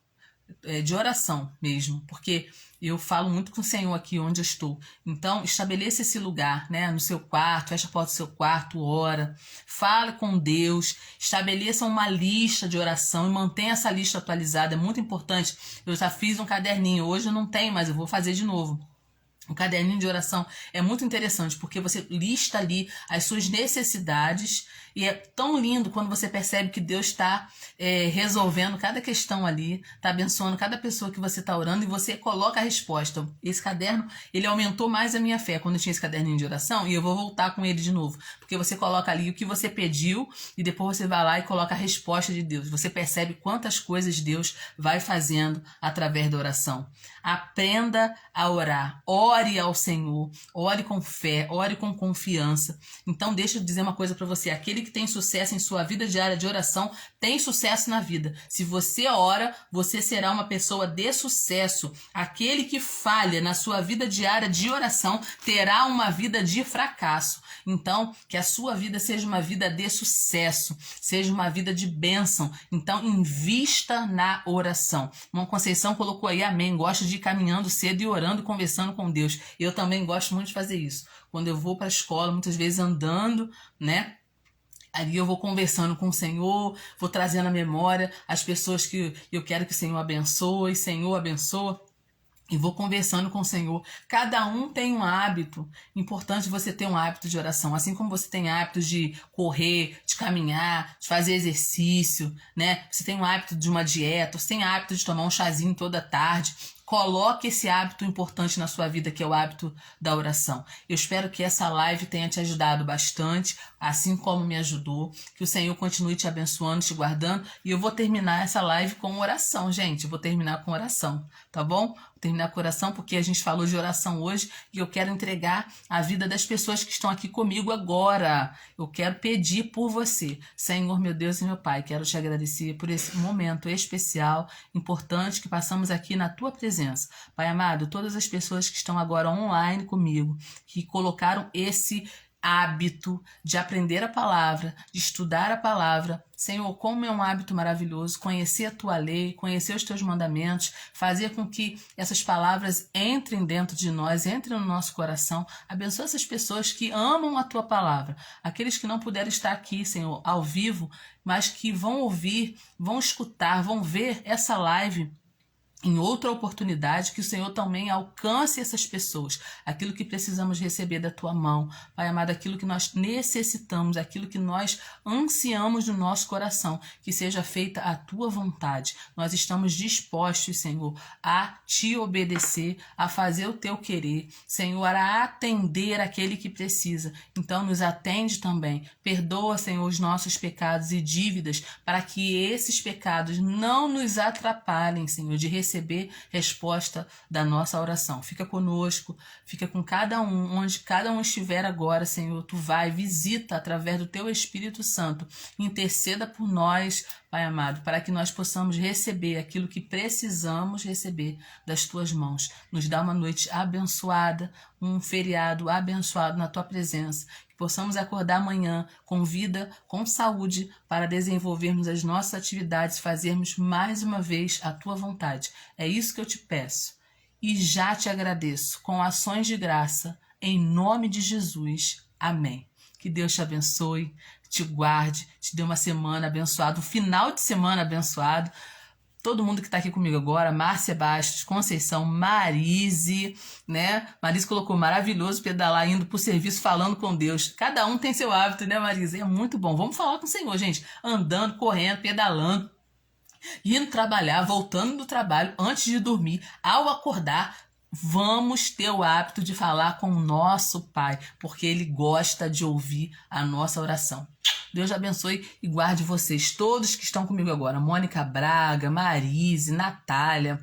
de oração mesmo, porque eu falo muito com o Senhor aqui onde eu estou. Então, estabeleça esse lugar, né, no seu quarto, fecha a porta do seu quarto, ora, fale com Deus, estabeleça uma lista de oração e mantenha essa lista atualizada, é muito importante. Eu já fiz um caderninho, hoje eu não tenho, mas eu vou fazer de novo. O caderninho de oração é muito interessante, porque você lista ali as suas necessidades e é tão lindo quando você percebe que Deus está resolvendo cada questão ali, está abençoando cada pessoa que você está orando e você coloca a resposta. Esse caderno, ele aumentou mais a minha fé quando eu tinha esse caderninho de oração e eu vou voltar com ele de novo, porque você coloca ali o que você pediu e depois você vai lá e coloca a resposta de Deus. Você percebe quantas coisas Deus vai fazendo através da oração. Aprenda a orar. Ore ore ao Senhor, ore com fé, ore com confiança. Então deixa eu dizer uma coisa para você, aquele que tem sucesso em sua vida diária de oração, tem sucesso na vida. Se você ora, você será uma pessoa de sucesso. Aquele que falha na sua vida diária de oração, terá uma vida de fracasso. Então, que a sua vida seja uma vida de sucesso, seja uma vida de bênção. Então, invista na oração. Irmã Conceição colocou aí, amém, gosto de ir caminhando cedo e orando, conversando com Deus. Eu também gosto muito de fazer isso. Quando eu vou para a escola, muitas vezes andando, né? Ali eu vou conversando com o Senhor, vou trazendo à memória as pessoas que eu quero que o Senhor abençoe, Senhor abençoa. E vou conversando com o Senhor. Cada um tem um hábito. Importante você ter um hábito de oração. Assim como você tem hábitos de correr, de caminhar, de fazer exercício, né? Você tem um hábito de uma dieta, você tem hábito de tomar um chazinho toda tarde. Coloque esse hábito importante na sua vida, que é o hábito da oração. Eu espero que essa live tenha te ajudado bastante, assim como me ajudou. Que o Senhor continue te abençoando, te guardando. E eu vou terminar essa live com oração, gente. Eu vou terminar com oração, tá bom? Vou terminar com oração porque a gente falou de oração hoje e eu quero entregar a vida das pessoas que estão aqui comigo agora. Eu quero pedir por você. Senhor, meu Deus e meu Pai, quero te agradecer por esse momento especial, importante que passamos aqui na tua presença. Pai amado, todas as pessoas que estão agora online comigo, que colocaram esse hábito de aprender a palavra, de estudar a palavra. Senhor, como é um hábito maravilhoso conhecer a tua lei, conhecer os teus mandamentos, fazer com que essas palavras entrem dentro de nós, entrem no nosso coração. Abençoa essas pessoas que amam a tua palavra, aqueles que não puderam estar aqui, Senhor, ao vivo, mas que vão ouvir, vão escutar, vão ver essa live em outra oportunidade, que o Senhor também alcance essas pessoas, aquilo que precisamos receber da tua mão, Pai amado, aquilo que nós necessitamos, aquilo que nós ansiamos no nosso coração, que seja feita a tua vontade. Nós estamos dispostos, Senhor, a te obedecer, a fazer o teu querer, Senhor, a atender aquele que precisa. Então nos atende também, perdoa, Senhor, os nossos pecados e dívidas, para que esses pecados não nos atrapalhem, Senhor, de receber resposta da nossa oração. Fica conosco, fica com cada um, onde cada um estiver agora, Senhor, tu vai, visita através do teu Espírito Santo, interceda por nós, Pai amado, para que nós possamos receber aquilo que precisamos receber das tuas mãos. Nos dá uma noite abençoada, um feriado abençoado na tua presença, que possamos acordar amanhã com vida, com saúde, para desenvolvermos as nossas atividades, fazermos mais uma vez a tua vontade. É isso que eu te peço. E já te agradeço com ações de graça, em nome de Jesus. Amém. Que Deus te abençoe, te guarde, te dê uma semana abençoada, um final de semana abençoado. Todo mundo que está aqui comigo agora, Márcia Bastos, Conceição, Marise, né? Marise colocou maravilhoso pedalar, indo para o serviço, falando com Deus. Cada um tem seu hábito, né, Marise? É muito bom. Vamos falar com o Senhor, gente. Andando, correndo, pedalando, indo trabalhar, voltando do trabalho, antes de dormir, ao acordar. Vamos ter o hábito de falar com o nosso Pai, porque Ele gosta de ouvir a nossa oração. Deus abençoe e guarde vocês, todos que estão comigo agora. Mônica Braga, Marise, Natália,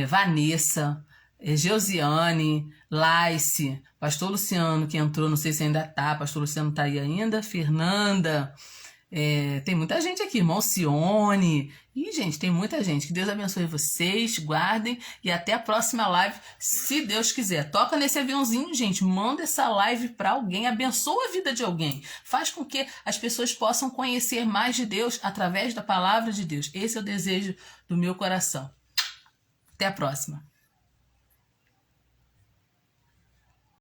Vanessa, Geusiane, Laice, Pastor Luciano, que entrou, não sei se ainda tá, Pastor Luciano tá aí ainda, Fernanda, tem muita gente aqui, irmão Cione. E, gente, tem muita gente. Que Deus abençoe vocês, guardem e até a próxima live, se Deus quiser. Toca nesse aviãozinho, gente, manda essa live para alguém, abençoa a vida de alguém. Faz com que as pessoas possam conhecer mais de Deus através da palavra de Deus. Esse é o desejo do meu coração. Até a próxima.